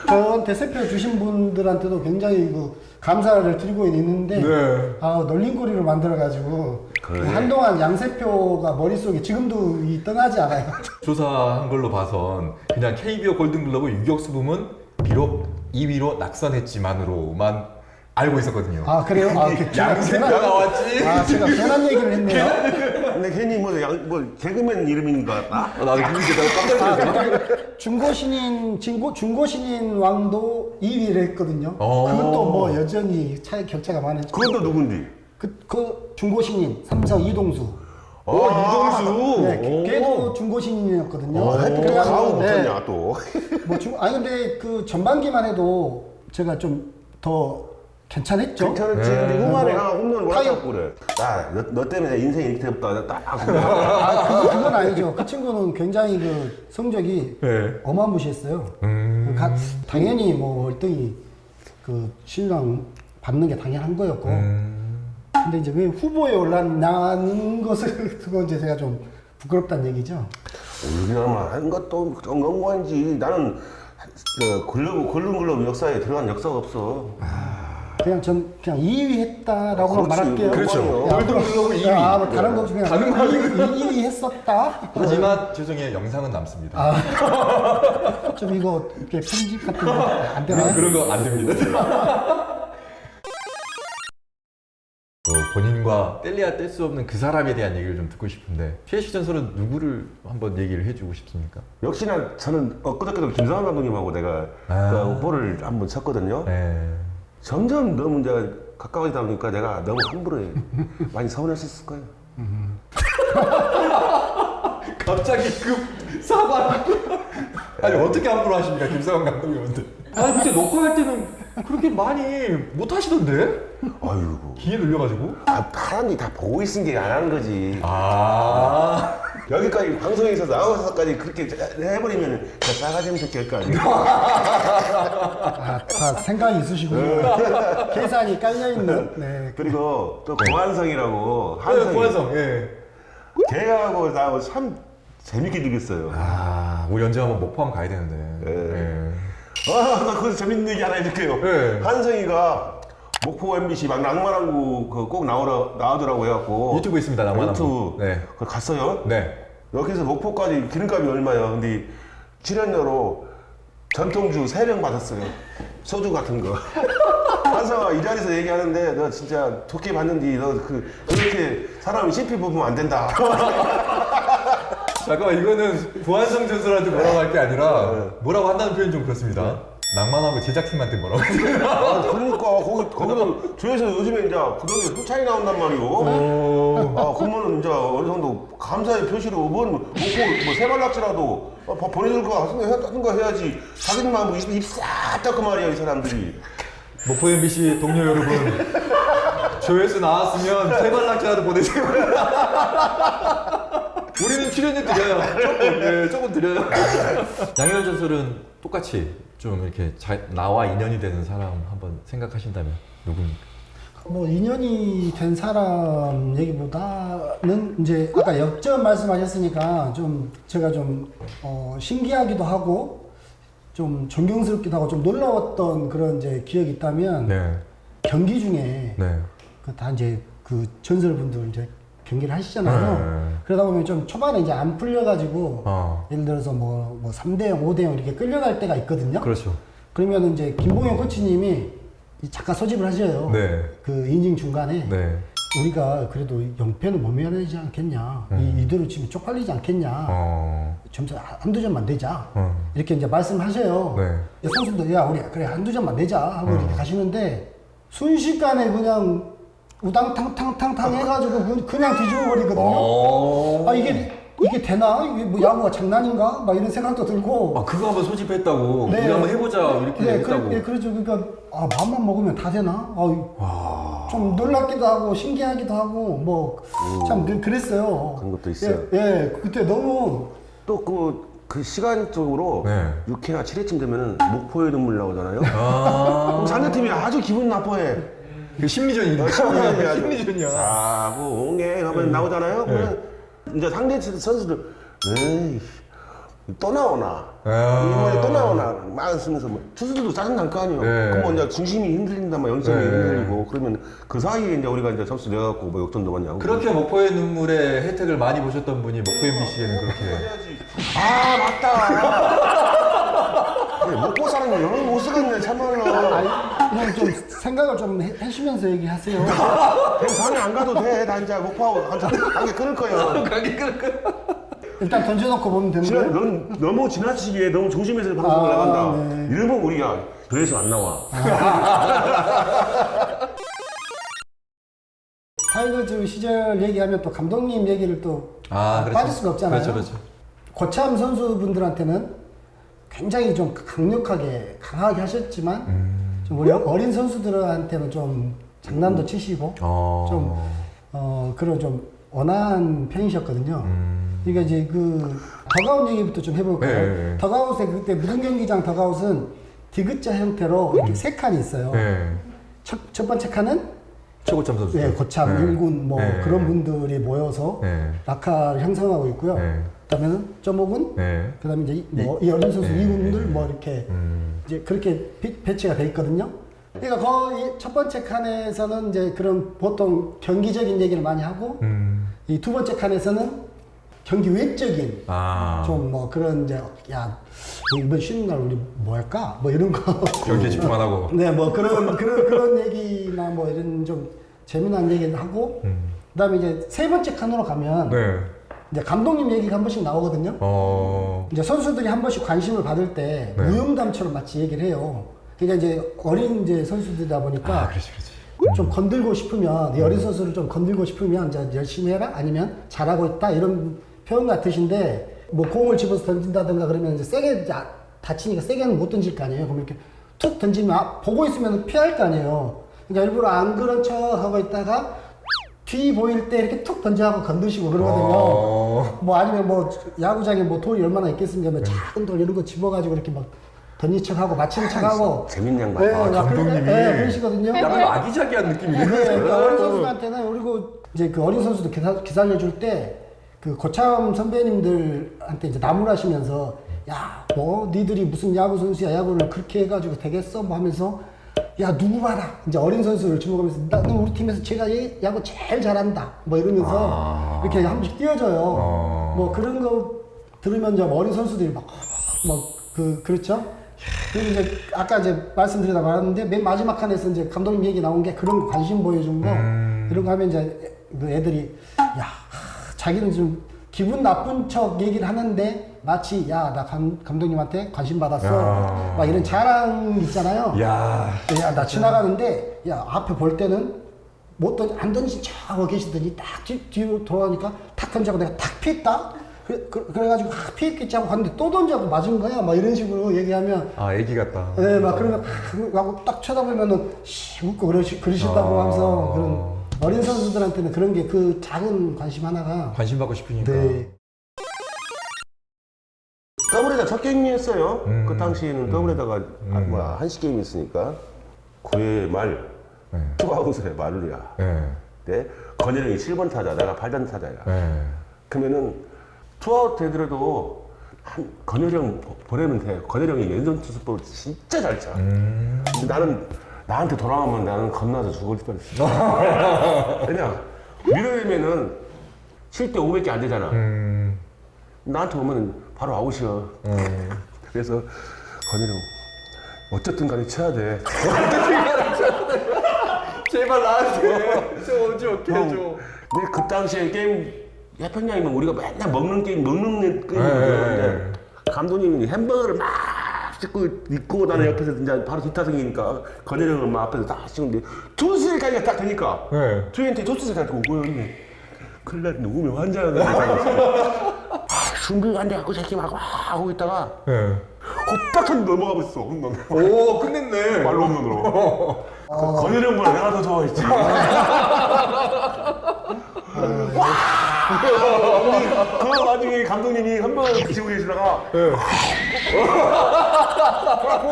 저한테 3표 주신 분들한테도 굉장히 그 감사를 드리고 있는데, 네. 놀림거리를 만들어가지고 그래. 한동안 양세표가 머릿속에 지금도 떠나지 않아요. 조사한 걸로 봐선 그냥 KBO 골든글러브 유격수 부문 비록 2위로 낙선했지만으로만 알고 있었거든요. 아, 그래요? 양세표가 나왔지? 제가 괜한 얘기를 했네요. 근데 괜히 뭐 개그맨 이름인 것 같다? 나도 그게 깜짝 놀랐어. 중고신인 왕도 2위를 했거든요. 그것도 뭐 여전히 격차가 많았죠. 그건 또 누군지? 그 중고신인 삼성 이동수. 이동수. 네, 걔도 중고신인이었거든요. 하여튼 또 가오 붙었냐 또. 아니 근데 그 전반기만 해도 제가 좀 더 괜찮았죠. 괜찮았지. 근데 후반에 홈런을 올라갔고 그래. 너 때문에 내 인생이 이렇게 됐다. 딱. 그건 아니죠. 그 친구는 굉장히 그 성적이 네. 어마무시했어요. 당연히 뭐 월등히 그 신랑 받는 게 당연한 거였고. 근데 이제 왜 후보에 올랐냐는 것을 두고 이제 제가 좀 부끄럽다는 얘기죠. 우리나라만 하는 것도 영광이지. 나는 골든글러브 역사에 들어간 역사가 없어. 그냥 2위 했다라고만 그렇지. 말할게요. 그렇죠. 골든글러브 2위. 뭐 다른 거 중에 다른 거 2위 했었다. 하지만 죄송해요. 영상은 남습니다. 좀 이거 이렇게 편집 같은 거 안 되나요? 그런 거 안 됩니다. 본인과 뗄래야 뗄 수 없는 그 사람에 대한 얘기를 좀 듣고 싶은데 최혜식 전설은 누구를 한번 얘기를 해주고 싶습니까? 역시나 저는 엊그저께도 김상환 감독님하고 내가 그 볼을 한번 쳤거든요. 네. 점점 너무 이제 가까워지다 보니까 내가 너무 함부로 해. 많이 서운했었을 거예요. 갑자기 급 사과. 아니 어떻게 함부로 하십니까 김상환 감독님한테? 아니 그때 녹화할 때는 그렇게 많이 못 하시던데? 아이고. 기에 눌려가지고? 사람들이 다 보고 있은 게 안 하는 거지. 여기까지 방송에서 나와서까지 그렇게 해버리면 그 싸가지 없는 새끼 할거 아니에요. 다 생각이 있으시군요. 계산이 깔려있는. 네. 그리고 또 고한성이라고 한성이. 고한성. 예. 걔하고 나하고 참 재밌게 즐겼어요. 우리 언제 한번 목포 한번 가야 되는데. 나 거기서 재밌는 얘기 하나 해줄게요. 네. 한성이가 목포 MBC 막 낭만왕국 꼭 나오더라고 해갖고 유튜브 있습니다. 낭만왕국. 유튜브 네. 그걸 갔어요. 네. 여기서 목포까지 기름값이 얼마야? 근데 출연료로 전통주 3병 받았어요. 소주 같은 거. 한성아 이 자리에서 얘기하는데 너 진짜 좋게 봤는데 너 그렇게 사람이 CP 뽑으면 안 된다. 잠깐만 이거는 고한성 전설한테 뭐라고 할 게 아니라 뭐라고 한다는 표현이 좀 그렇습니다. 낭만하고 제작팀한테 뭐라고 해요? 그러니까 거기는 조회수 요즘에 이제 구독이 후차이 나온단 말이오. 그러면 이제 어느 정도 감사의 표시로 뭐 세발낙지라도 보내줄 거 하는 거 해야지. 자기들만 뭐 입싹 닦고 말이야 이 사람들이. 목포 MBC 동료 여러분 조회수 나왔으면 세발낙지라도 보내세요. 우리는 출연료 드려요. 조금 드려요. 양현 전설은 똑같이 좀 이렇게 나와 인연이 되는 사람 한번 생각하신다면 누굽니까? 뭐 인연이 된 사람 얘기보다는 이제 아까 역전 말씀하셨으니까 좀 제가 좀 신기하기도 하고 좀 존경스럽기도 하고 좀 놀라웠던 그런 이제 기억이 있다면 네. 경기 중에 네. 그 다 이제 그 전설분들 이제 경기를 하시잖아요. 그러다 보면 좀 초반에 이제 안 풀려가지고 예를 들어서 뭐 3대0, 5대0 이렇게 끌려갈 때가 있거든요. 그렇죠. 그러면 이제 김봉현 코치님이 이 작가 소집을 하셔요. 네. 그 이닝 중간에 네. 우리가 그래도 0패는 못 면해야 되지 않겠냐. 이대로 지금 쪽팔리지 않겠냐. 점수 한두 점만 내자. 이렇게 이제 말씀하셔요. 네. 선수들, 야, 우리 그래, 한두 점만 내자. 하고 이렇게 가시는데, 순식간에 그냥 우당탕탕탕탕 해가지고 그냥 뒤집어 버리거든요. 아, 이게 되나? 이게 뭐 야구가 장난인가? 막 이런 생각도 들고. 아, 그거 한번 소집했다고. 네. 우리 한번 해보자. 이렇게 했다고. 그렇죠. 그러니까, 아, 마음만 먹으면 다 되나? 좀 놀랍기도 하고, 신기하기도 하고, 뭐, 참 그랬어요. 그런 것도 있어요. 예, 그때 너무. 또 그 시간적으로 네. 6회나 7회쯤 되면은 목포의 눈물 나오잖아요. 그럼 상대팀이 아주 기분 나빠해. 그 심리전이니까. 심리전이야. 사공에 하면 나오잖아요. 그러면 이제 상대 선수들 에이 또 나오나 이번에 또 나오나 막 쓰면서 뭐 투수들도 짜증 날 거 아니에요. 네. 그럼 뭐 이제 중심이 흔들린다, 막 영점이 흔들리고 그러면 그 사이에 이제 우리가 이제 점수 내갖고 뭐 역전도 많이 하고. 그렇게 목포의 눈물의 혜택을 많이 보셨던 분이 목포 MBC에는 그렇게. 아 맞다. 네, 목포 사람이 영어 못 쓰겠네 참말로. 그냥 좀 생각을 좀 하시면서 얘기하세요. 전혀 안 가도 돼. 나 이제 목포하고 관계 끊을 거예요. 가게 그렇게. 일단 던져놓고 보면 되는데. 넌 너무 지나치게 너무 조심해서 방송을 나간다. 네. 이러면 우리가 그래서 안 나와. 타이거즈 시절 얘기하면 또 감독님 얘기를 또 그렇죠. 빠질 수가 없잖아요. 그렇죠. 고참 선수분들한테는 굉장히 좀 강력하게 강하게 하셨지만 좀 우리 어린 선수들한테는 좀 장난도 치시고 좀 그런 좀 원한 편이셨거든요. 그러니까 이제 그 더가웃 얘기부터 좀 해볼까요? 네. 더가웃에 그때 무등경기장 더가웃은 디귿자 형태로 이렇게 세 칸이 있어요. 네. 첫 번째 칸은 최고참 선수. 네, 고참, 일군 뭐 네. 그런 분들이 모여서 네. 낙하를 형성하고 있고요. 네. 그다음에는 점오군, 네. 그다음에 이제 이 어린 선수 네. 2군들 뭐 이렇게 이제 그렇게 배치가 돼 있거든요. 그러니까 거의 첫 번째 칸에서는 이제 그런 보통 경기적인 얘기를 많이 하고 이 두 번째 칸에서는 경기 외적인 좀 뭐 그런 이제 야 이번 쉬는 날 우리 뭐 할까 뭐 이런 거 경기에 집중 안 하고. 네 뭐 그런 얘기나 뭐 이런 좀 재미난 얘기를 하고 그다음에 이제 세 번째 칸으로 가면 네. 이제 감독님 얘기가 한 번씩 나오거든요. 이제 선수들이 한 번씩 관심을 받을 때 네. 무용담처럼 마치 얘기를 해요. 그러니까 이제 어린 이제 선수들이다 보니까 그렇지. 좀 건들고 싶으면 이 어린 선수를 좀 건들고 싶으면 이제 열심히 해라 아니면 잘하고 있다 이런 표현 같으신데 뭐 공을 집어서 던진다든가 그러면 이제 세게 이제 다치니까 세게는 못 던질 거 아니에요. 그러면 이렇게 툭 던지면 보고 있으면 피할 거 아니에요. 그러니까 일부러 안 그런 척 하고 있다가 뒤 보일 때 이렇게 툭 던져하고 건드시고 그러거든요. 뭐 아니면 뭐 야구장에 뭐 돌이 얼마나 있겠습니까? 뭐 작은 돌 이런 거 집어가지고 이렇게 막 던진 척하고 맞히는 척하고 재밌는 양반. 네, 감독님이. 네, 그러시거든요. 약간 아기자기한 느낌이겠어요. 네, 그러니까 어린 선수한테는 그리고 이제 그 어린 선수도 기사를 줄 때 그 고참 선배님들한테 이제 나무라시면서 야, 뭐 니들이 무슨 야구 선수야 야구를 그렇게 해가지고 되겠어? 뭐 하면서 야 누구 봐라 이제 어린 선수를 주목하면서 나는 우리 팀에서 제가 야구 제일 잘한다 뭐 이러면서 이렇게 한 번씩 띄워줘요. 뭐 그런 거 들으면 좀 어린 선수들이 막 그렇죠? 그리고 이제 아까 이제 말씀드리다 말았는데 맨 마지막 칸에서 이제 감독님 얘기 나온 게 그런 거 관심 보여준 거 이런 거 하면 이제 그 애들이 야 자기는 좀 기분 나쁜 척 얘기를 하는데 마치 야 나 감독님한테 관심 받았어 막 이런 자랑 있잖아요. 야 나 지나가는데 야 앞에 볼 때는 안 던진 척 하고 계시더니 딱 뒤로 돌아오니까 탁 던져고 내가 탁 피했다. 그래가지고 피했겠지 하고 갔는데 또 던져고 맞은 거야 막 이런 식으로 얘기하면 애기 같다. 네, 막 그러면 하고 딱 쳐다보면은 웃고 그러시다고 하면서 그런 어린 선수들한테는 그런 게 그 작은 관심 하나가 관심 받고 싶으니까. 네. 더블에다 첫 게임이었어요. 그 당시에는 더블에다가 한시 게임이 있으니까 9회 말 투아웃에 말루야. 네. 건혜령이 7번 타자, 내가 8번 타자야. 그러면은 투아웃 되더라도 건혜령 보내면 돼. 건혜령이 왼손 투수법을 진짜 잘 쳐. 근데 나는 나한테 돌아가면 나는 겁나서 죽을 뻔했어. 왜냐 밀어내면은 칠 때 500개 안 되잖아. 나한테 오면 바로 아웃이야. 그래서 건일이 형 어쨌든 간에 쳐야 돼. 제발 나한테 좀 언제 어떻게 해줘. 근데 그 당시에 게임 해평양이면 우리가 맨날 먹는 게임이거든. 감독님이 햄버거를 막 있고 나는 옆에서 이제 바로 뒷타석이니까 건일이 형은 막 앞에서 딱 찍는데 투수까지가 딱 되니까 투엔티 투수까지 오고 큰일 났네 누구면 환자였네. 준비가 안 돼갖고 새끼 막 하고 있다가 헛박한 넘어가고 있어 홈런. 오 끝냈네. 말로 홈런으로. 건일이 형보다 내가 더 좋아했지. 그 나중에 감독님이 햄버거 드시고 계시다가 그래갖고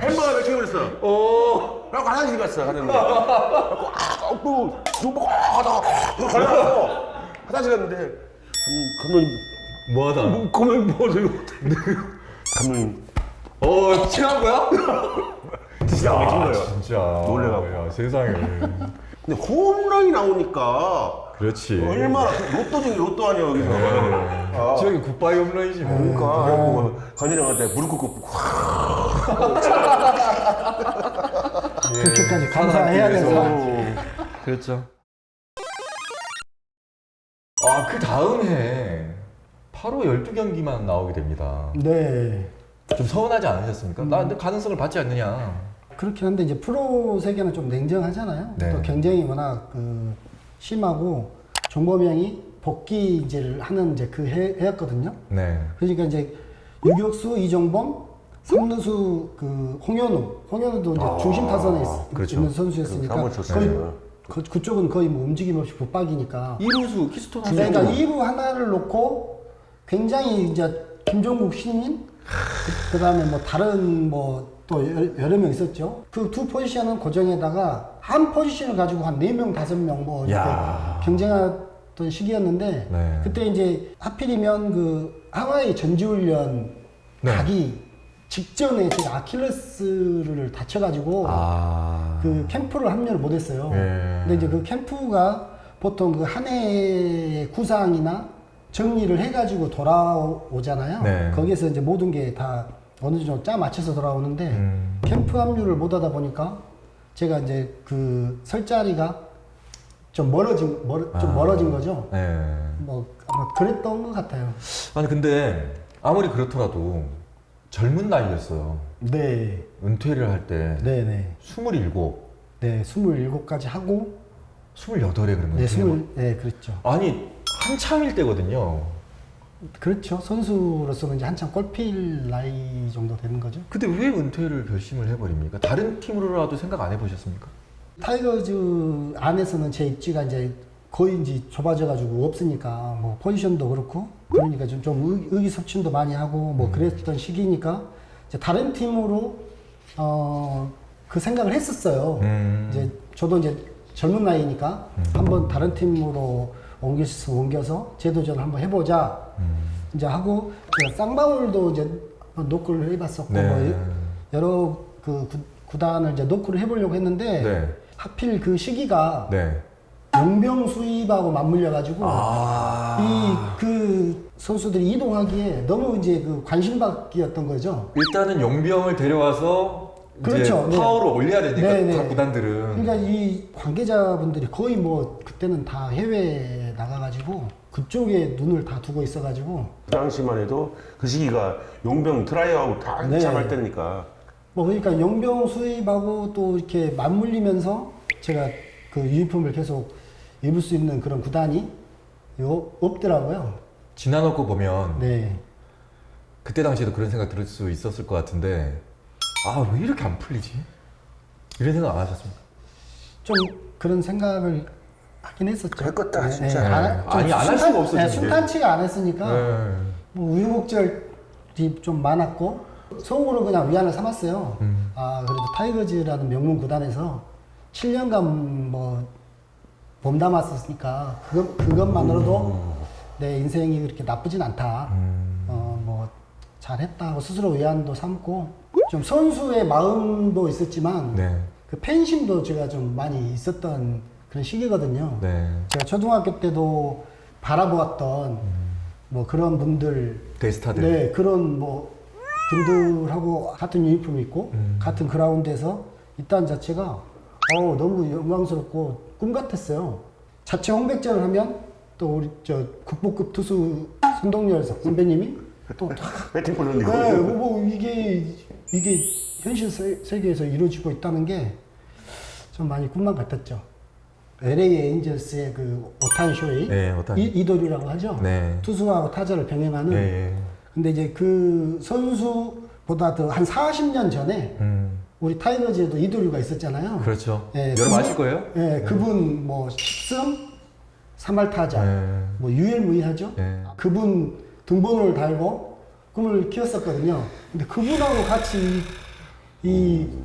햄버거 몇 개 그랬어. 그래갖고 화장실 갔어 가는데 그래갖고 누구 하다가 갈라서 화장실 갔는데 감독님 뭐하다. 그러면 뭐하세요? 감독님 친한 거야? 진짜 맥힌 거예요. 진짜. 놀래갖고. 야, 세상에. 근데 홈런이 나오니까 그렇지. 얼마나 로또 중에 로또 아니야 여기서. 저기 굿바이 홈런이지 뭐. 그러니까 건일이 형한테 무릎 꿇고 그렇게까지 감사해야 돼서. 그렇죠. 그 다음 해 8호 12경기만 나오게 됩니다. 네. 좀 서운하지 않으셨습니까? 나 근데 가능성을 받지 않느냐. 그렇긴 한데 이제 프로 세계는 좀 냉정하잖아요. 네. 또 경쟁이 워낙 심하고 종범형이 복귀 이제를 하는 이제 그 해였거든요. 네. 그러니까 이제 유격수 이종범, 삼루수 그 홍현우도 이제 중심 타선에 그렇죠. 있는 선수였으니까 한번 쳤어요. 그쪽은 거의 뭐 움직임 없이 붙박이니까. 2루수 키스톤 하수. 그러니까 2루 하나를 놓고 굉장히 이제 김종국 신인 그다음에 뭐 다른 뭐 또 여러 명 있었죠. 그 두 포지션은 고정에다가 한 포지션을 가지고 한 4명, 5명 뭐 이렇게 경쟁했던 시기였는데 네. 그때 이제 하필이면 그 하와이 전지훈련 가기 직전에 제가 아킬레스를 다쳐가지고 그 캠프를 합류를 못했어요. 근데 이제 그 캠프가 보통 그 한 해의 구상이나 정리를 해가지고 돌아오잖아요. 네. 거기에서 이제 모든 게 다 어느 정도 짜 맞춰서 돌아오는데 캠프 합류를 못하다 보니까 제가 이제 그 설 자리가 좀 멀어진 거죠. 네. 뭐 아마 그랬던 것 같아요. 아니 근데 아무리 그렇더라도 젊은 나이였어요. 네, 은퇴를 할 때 네. 27, 네, 27까지 하고 28에 그러면 네, 그랬죠. 아니 한창일 때거든요. 그렇죠. 선수로서는 이제 한참 꼴필 나이 정도 되는 거죠. 근데 왜 은퇴를 결심을 해버립니까? 다른 팀으로라도 생각 안 해보셨습니까? 타이거즈 안에서는 제 입지가 이제 거의 이제 좁아져가지고 없으니까 뭐 포지션도 그렇고 그러니까 좀 의기소침도 많이 하고 뭐 그랬던 시기니까 이제 다른 팀으로 그 생각을 했었어요. 이제 저도 이제 젊은 나이니까 한번 다른 팀으로 옮겨서 재도전을 한번 해보자. 이제 하고 제가 쌍방울도 이제 노크를 해봤었고 뭐 여러 그 구단을 이제 노크를 해보려고 했는데 하필 그 시기가 용병 수입하고 맞물려가지고 이 그 선수들이 이동하기에 너무 이제 그 관심받기였던 거죠. 일단은 용병을 데려와서 그렇죠. 이제 파워를 올려야 되니까 각 구단들은. 그러니까 이 관계자분들이 거의 뭐 그때는 다 해외에 나가가지고 그쪽에 눈을 다 두고 있어가지고 그 당시만 해도 그 시기가 용병 트라이아웃 다 한참 할 때니까 뭐 그러니까 용병 수입하고 또 이렇게 맞물리면서 제가 그 유니폼을 계속 입을 수 있는 그런 구단이 없더라고요. 지나놓고 보면 네. 그때 당시에도 그런 생각 들을 수 있었을 것 같은데 왜 이렇게 안 풀리지? 이런 생각 안 하셨습니까? 좀 그런 생각을 하긴 했었죠. 그럴 것다, 진짜. 아니, 안 할 수가 없어, 네, 지금. 순탄치가 안 했으니까 뭐 우유곡절이 좀 많았고 속으로 그냥 위안을 삼았어요. 그래도 타이거즈라는 명문 구단에서 7년간 뭐 몸담았으니까 그것만으로도 내 인생이 그렇게 나쁘진 않다. 뭐 잘했다 하고 스스로 위안도 삼고 좀 선수의 마음도 있었지만 그 팬심도 제가 좀 많이 있었던 그런 시기거든요. 네. 제가 초등학교 때도 바라보았던 뭐 그런 분들, 대스타들. 네, 그런 뭐 분들하고 같은 유니폼 입고 같은 그라운드에서 있다는 자체가 너무 영광스럽고 꿈 같았어요. 자체 홍백전을 하면 또 우리 저 국보급 투수 손동열 선배님이 또 배팅볼을 이거. 네, 뭐 이게 현실 세계에서 이루어지고 있다는 게 좀 많이 꿈만 같았죠. LA 에인절스의 그 오타니 쇼이, 네, 오타니. 이도류라고 하죠. 네. 투수하고 타자를 병행하는. 예. 근데 이제 그 선수보다 더 한 40년 전에 우리 타이거즈에도 이도류가 있었잖아요. 그렇죠. 예, 여러분 아실 거예요? 예, 그분 뭐 10승 3할 타자, 네. 뭐 유일무이하죠. 네. 그분 등번호를 달고 꿈을 키웠었거든요. 근데 그분하고 같이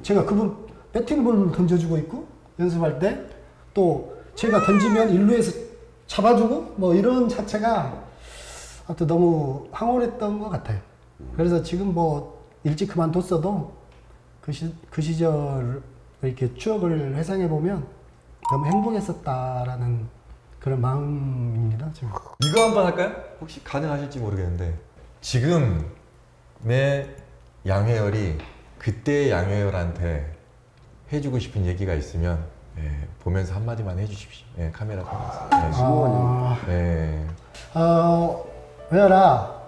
제가 그분 배팅볼을 던져주고 있고 연습할 때 또 제가 던지면 일루에서 잡아주고 뭐 이런 자체가 아무튼 너무 황홀했던 것 같아요. 그래서 지금 뭐 일찍 그만뒀어도 그 시절 이렇게 추억을 회상해 보면 너무 행복했었다라는 그런 마음입니다. 지금. 이거 한번 할까요? 혹시 가능하실지 모르겠는데 지금의 양회열이 그때의 양회열한테 해주고 싶은 얘기가 있으면 보면서 한마디만 해주십시오. 카메라 보면서. 회열아,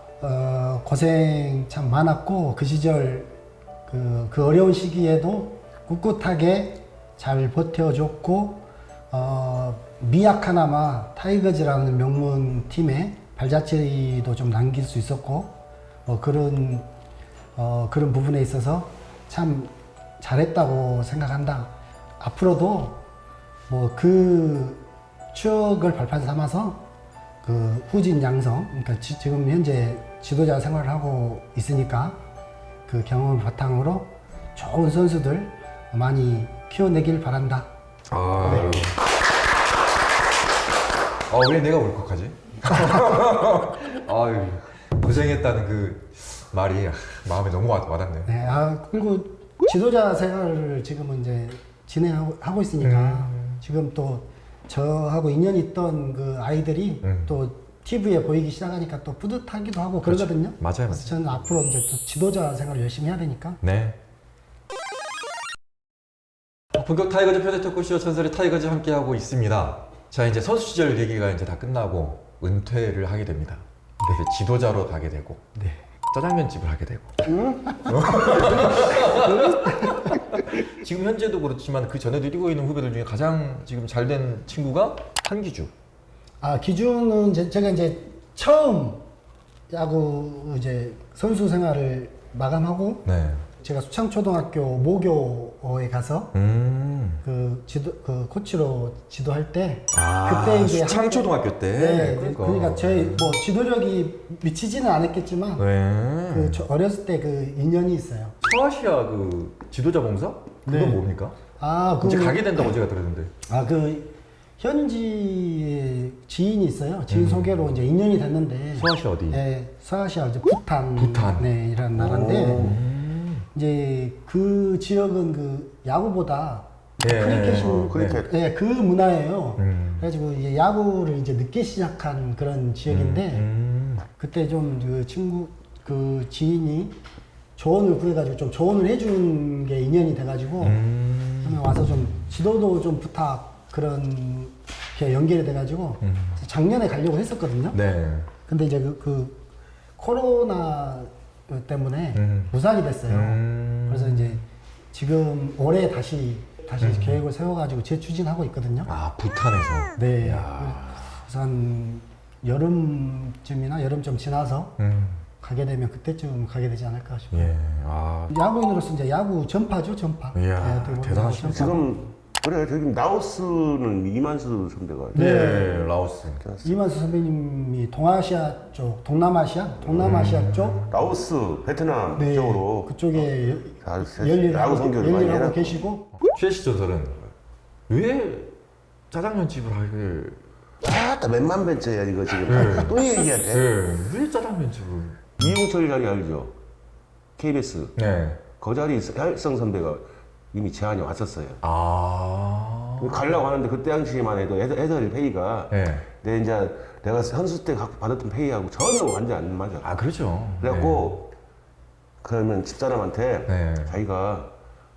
고생 참 많았고 그 시절 그 어려운 시기에도 꿋꿋하게 잘 버텨줬고 미약하나마 타이거즈라는 명문 팀에 발자취도 좀 남길 수 있었고 그런 부분에 있어서 참 잘했다고 생각한다. 앞으로도 뭐 그 추억을 발판 삼아서 그 후진 양성, 그러니까 지금 현재 지도자 생활을 하고 있으니까 그 경험을 바탕으로 좋은 선수들 많이 키워내길 바란다. 왜 내가 울컥하지? 아유, 고생했다는 그 말이 마음에 너무 와닿네요. 네, 그리고 지도자 생활을 지금은 이제 진행하고 있으니까 지금 또 저하고 인연이 있던 그 아이들이 또 TV에 보이기 시작하니까 또 뿌듯하기도 하고 그렇죠. 그러거든요. 맞아요. 그래서 저는 앞으로 이제 또 지도자 생활을 열심히 해야 되니까. 네. 본격 타이거즈 편의 토크쇼 전설의 타이거즈 함께하고 있습니다. 자, 이제 선수 시절 얘기가 이제 다 끝나고 은퇴를 하게 됩니다. 그래서 지도자로 가게 되고 짜장면 집을 하게 되고 지금 현재도 그렇지만 그 전에도 뛰고 있는 후배들 중에 가장 지금 잘 된 친구가 한기주. 기준은 제가 이제 처음 야구 이제 선수 생활을 마감하고 네. 제가 수창초등학교 모교에 가서 그 코치로 지도할 때 그때 이제 창초등학교 때. 네, 그러니까 저희 뭐 지도력이 미치지는 않았겠지만 네. 어렸을 때 그 인연이 있어요. 서아시아 그 지도자 봉사? 그건 네. 뭡니까? 그 이제 가게 된다고 제가 들었는데. 그 현지에 지인이 있어요. 지인 소개로 이제 인연이 됐는데. 서아시아 어디? 네, 서아시아 이제 부탄. 부탄. 네, 이런 나라인데 이제 그 지역은 그 야구보다 크리켓이 크리켓. 네, 그 문화예요. 그래가지고 이제 야구를 이제 늦게 시작한 그런 지역인데 그때 좀 그 지인이 조언을 구해가지고 좀 조언을 해준 게 인연이 돼가지고 와서 좀 지도도 좀 부탁 그런 게 연결이 돼가지고 작년에 가려고 했었거든요. 네. 근데 이제 그 코로나 때문에 무산이 됐어요. 그래서 이제 지금 올해 다시 계획을 세워가지고 재추진하고 있거든요. 부탄에서. 네. 그래서 한 여름 좀 지나서 가게 되면 그때쯤 가게 되지 않을까 싶어요. 예. 야구인으로서 이제 야구 전파죠, 전파. 이야, 어떻게 보면 대단하시네. 전파. 지금 그래 저기 라오스는 이만수 선배가 네, 라오스. 이만수 선배님이 동아시아 쪽, 동남아시아 쪽 라오스, 베트남 쪽으로 그쪽에 다 열일하고 야구 성교를 많이 해놨고. 계시고 최씨 전설은 왜 짜장면집을 하게? 몇만 벤째야 이거 지금 또 얘기해야 돼. 왜 짜장면집을? 이용철 자리 알죠? KBS 네. 그 자리 혈성 선배가 이미 제안이 왔었어요. 아. 가려고 하는데 그때 당시에만 해도 애들 페이가 네. 내가 선수 때 받았던 페이하고 전혀 완전 안 맞아. 아, 그렇죠. 그래갖고 그러면 집사람한테 네. 자기가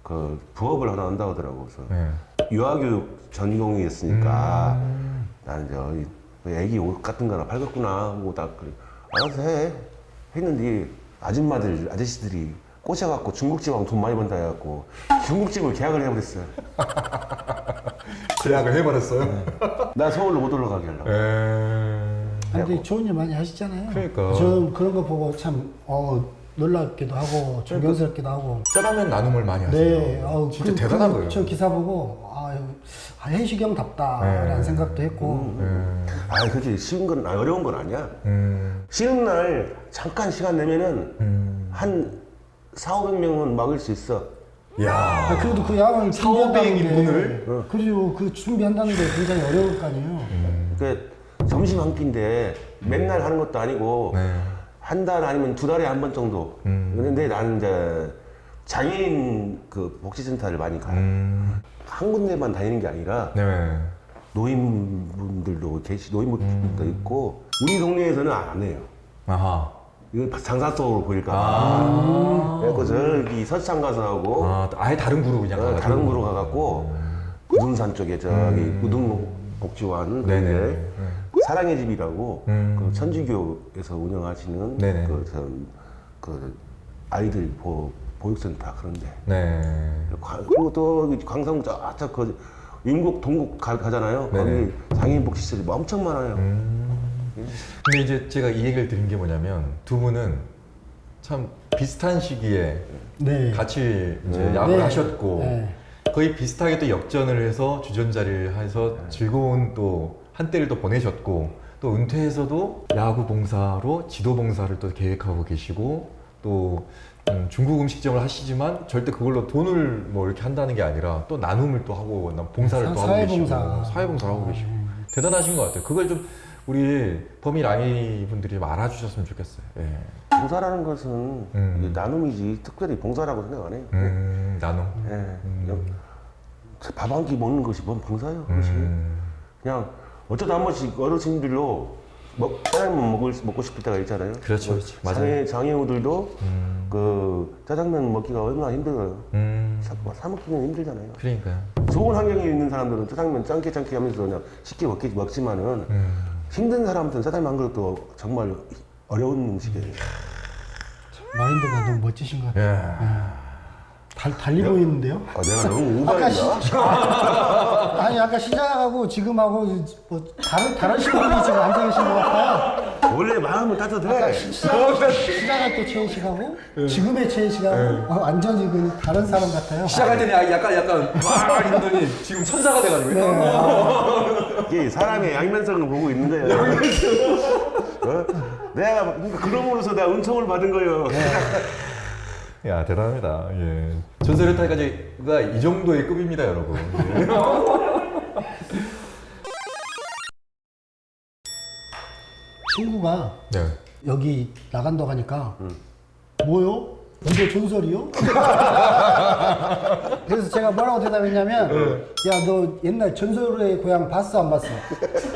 그 부업을 하나 한다고 하더라고. 그래서 네. 유아교육 전공이었으니까 나는 애기 옷 같은 거나 팔겠구나 하고 딱 그래. 알아서 해. 했는데 아저씨들이 꼬셔갖고 중국집하고 돈 많이 번다 해갖고 중국집을 계약을 해버렸어요. 계약을 해버렸어요? 나 서울로 못 올라가게 하려고. 근데 좋은 일 많이 하시잖아요. 그러니까. 저는 그런 거 보고 참 놀랍기도 하고 존경스럽기도 하고. 짜장면 나눔을 많이 하세요. 네, 진짜 대단한 거예요. 저 기사 보고 해시경답다라는 네. 생각도 했고. 아, 그렇지. 쉬운 건 어려운 건 아니야. 쉬는 날 잠깐 시간 내면은 한 4,500명은 막을 수 있어. 야. 그래도 그 양을 4,500 준비한다는 게 인분을? 그리고 그 준비한다는 게 굉장히 어려울 거 아니에요. 그 점심 한 끼인데 맨날 하는 것도 아니고 네. 한 달 아니면 2달에 한 번 정도. 그런데 나는 이제 장애인 그 복지센터를 많이 가요. 한 군데만 다니는 게 아니라 네. 노인분들도 노인분들도 있고 우리 동네에서는 안 해요. 아하. 이거 장사 속으로 보일까 봐. 그래서 저기 서창 가서 하고 아예 다른 구로 그냥 가가지고. 다른 구로 가갖고 우둔산 쪽에 저기 우등복지관 네네. 그게 사랑의 집이라고 그 천주교에서 운영하시는 네네. 그 아이들 보육센터 그런데. 네. 그리고 또 광성 저쪽 그 인국 동국 가잖아요. 네네. 거기 장애인 복지시설이 엄청 많아요. 근데 이제 제가 이 얘기를 드린 게 뭐냐면 두 분은 참 비슷한 시기에 네. 같이 이제 야구를 네. 하셨고 네. 거의 비슷하게 또 역전을 해서 주전자리를 해서 즐거운 또 한때를 또 보내셨고 또 은퇴해서도 야구 봉사로 지도 봉사를 또 계획하고 계시고 또 중국 음식점을 하시지만 절대 그걸로 돈을 뭐 이렇게 한다는 게 아니라 또 나눔을 또 하고 봉사를 또 하고 계시고 사회봉사를 하고 계시고 대단하신 것 같아요. 그걸 좀 우리 범일 아미 분들이 좀 알아주셨으면 좋겠어요. 예. 봉사라는 것은 이게 나눔이지 특별히 봉사라고 생각 안 해요. 나눔. 밥 한 끼 먹는 것이 뭔 봉사예요, 그것이. 그냥 어쩌다 한 번씩 어르신들로 짜장면 먹고 싶을 때가 있잖아요. 그렇죠, 그렇죠. 맞아요. 장애우들도 그 짜장면 먹기가 얼마나 힘들어요. 사 먹기는 힘들잖아요. 그러니까요. 좋은 환경에 있는 사람들은 짜장면 짱게 하면서 그냥 쉽게 먹지만은 힘든 사람한테는 짜장면 한 그릇도 정말 어려운 음식이에요. 마인드가 너무 멋지신 것 같아요. 예. 달리 보이는데요? 내가 너무 아까 오버했나? 아니 아까 시작하고 지금하고 뭐 다른 식물이 지금 앉아 계신 것 같아요. 원래 마음은 따뜻해. 시작할 때 최혜식하고 지금의 최혜식하고 완전히 그 다른 사람 같아요. 시작할 때는 약간 와 이러더니 지금 천사가 돼가지고. 이게 사람의 양면성을 보고 있는 거예요. 내가 그러니까 그럼으로써 내가 은총을 받은 거예요. 야 대단합니다. 예. 전설의 타이거즈가 이 정도의 급입니다, 여러분. 예. 친구가 네. 여기 나간다고 하니까 뭐요? 이게 전설이요? 그래서 제가 뭐라고 대답했냐면 야 너 옛날 전설의 고향 봤어 안 봤어?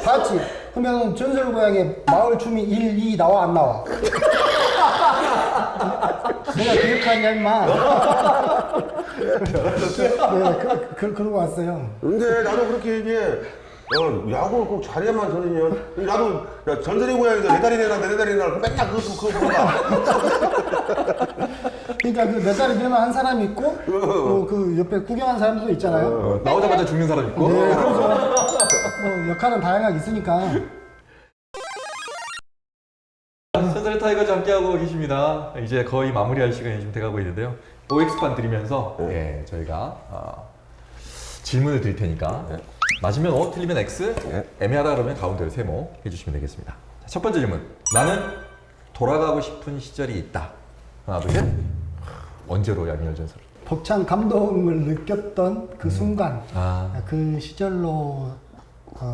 봤지? 그러면 전설의 고향에 마을 주민 1, 2 나와 안 나와? 내가 기억하냐 임마. 네, 그러고 왔어요. 근데 나도 그렇게 얘기해. 야구를 꼭 잘해야만 전이냐. 나도 야, 전설의 고향에서 내 다리 내놔 맨날 그거 봐. 그러니까 그 몇 살이 되면 한 사람이 있고 그 옆에 구경하는 사람도 있잖아요. 나오자마자 죽는 사람 있고. 네, 그래서 뭐 역할은 다양하게 있으니까. 전설의 타이거즈 함께하고 계십니다. 이제 거의 마무리할 시간이 좀 돼가고 있는데요. OX판 드리면서 저희가 질문을 드릴 테니까 맞으면 O, 틀리면 X, 애매하다 그러면 가운데로 세모 해주시면 되겠습니다. 자, 첫 번째 질문. 나는 돌아가고 싶은 시절이 있다. 하나, 둘, 셋. 언제로 양미열 전설? 벅찬 감동을 느꼈던 그 순간, 아. 그 시절로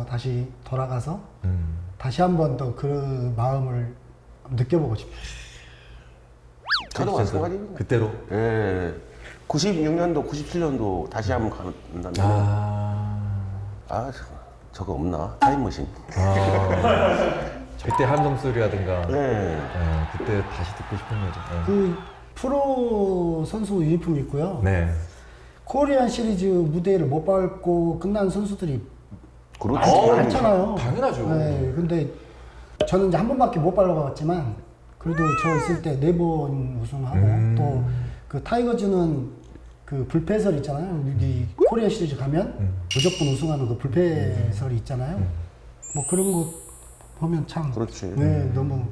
다시 돌아가서 다시 한 번 더 그 마음을 느껴보고 싶어요. 저도 마찬가지입니다. 그때로. 예. 96년도, 97년도 다시 한번 간다면 저거 없나? 타임머신. 그때 함성소리라든가 네. 그때 다시 듣고 싶은 거죠. 그 프로 선수 유니폼이 있고요. 네. 코리안 시리즈 무대를 못 밟고 끝난 선수들이 그렇죠. 많잖아요. 당연하죠. 네, 근데 저는 이제 한 번밖에 못 밟아봤지만 그래도 저 있을 때 4번 우승하고 또 그 타이거즈는 그 불패설 있잖아요. 여기 코리안 시리즈 가면 무조건 우승하는 그 불패설이 있잖아요. 뭐 그런 거 보면 참 그렇지. 네, 너무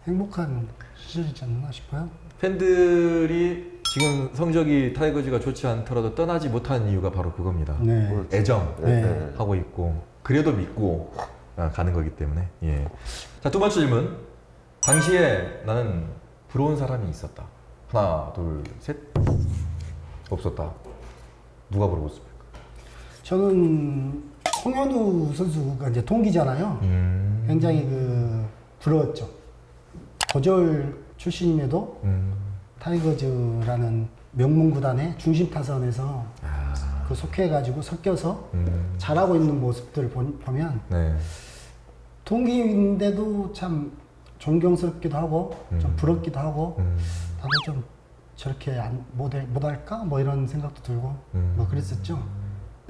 행복한 시절이지 않나 싶어요. 팬들이 지금 성적이 타이거즈가 좋지 않더라도 떠나지 못한 이유가 바로 그겁니다. 네. 애정 네. 하고 있고 그래도 믿고 가는 거기 때문에. 예. 자, 두 번째 질문. 당시에 나는 부러운 사람이 있었다. 하나, 둘, 셋. 없었다. 누가 부러웠습니까? 저는 홍현우 선수가 이제 동기잖아요. 굉장히 그 부러웠죠. 고졸 출신임에도 타이거즈라는 명문 구단의 중심 타선에서 그 속해가지고 섞여서 잘하고 있는 모습들을 보면 네. 동기인데도 참 존경스럽기도 하고 좀 부럽기도 하고 나도 좀 저렇게 못할까? 뭐 이런 생각도 들고 뭐 그랬었죠.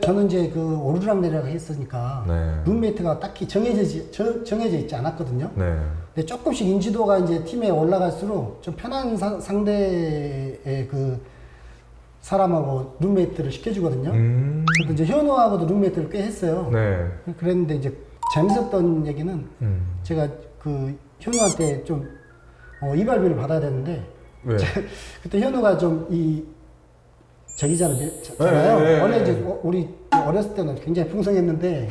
저는 이제 그 오르락내리락 했으니까 네. 룸메이트가 딱히 정해져 있지 않았거든요. 네. 근데 조금씩 인지도가 이제 팀에 올라갈수록 좀 편한 상대의 그 사람하고 룸메이트를 시켜주거든요. 그래서 이제 현우하고도 룸메이트를 꽤 했어요. 네. 그랬는데 이제 재밌었던 얘기는 제가 그 현우한테 좀 이발비를 받아야 되는데 왜? 그때 현우가 좀 저기잖아요. 네. 원래 이제 우리 어렸을 때는 굉장히 풍성했는데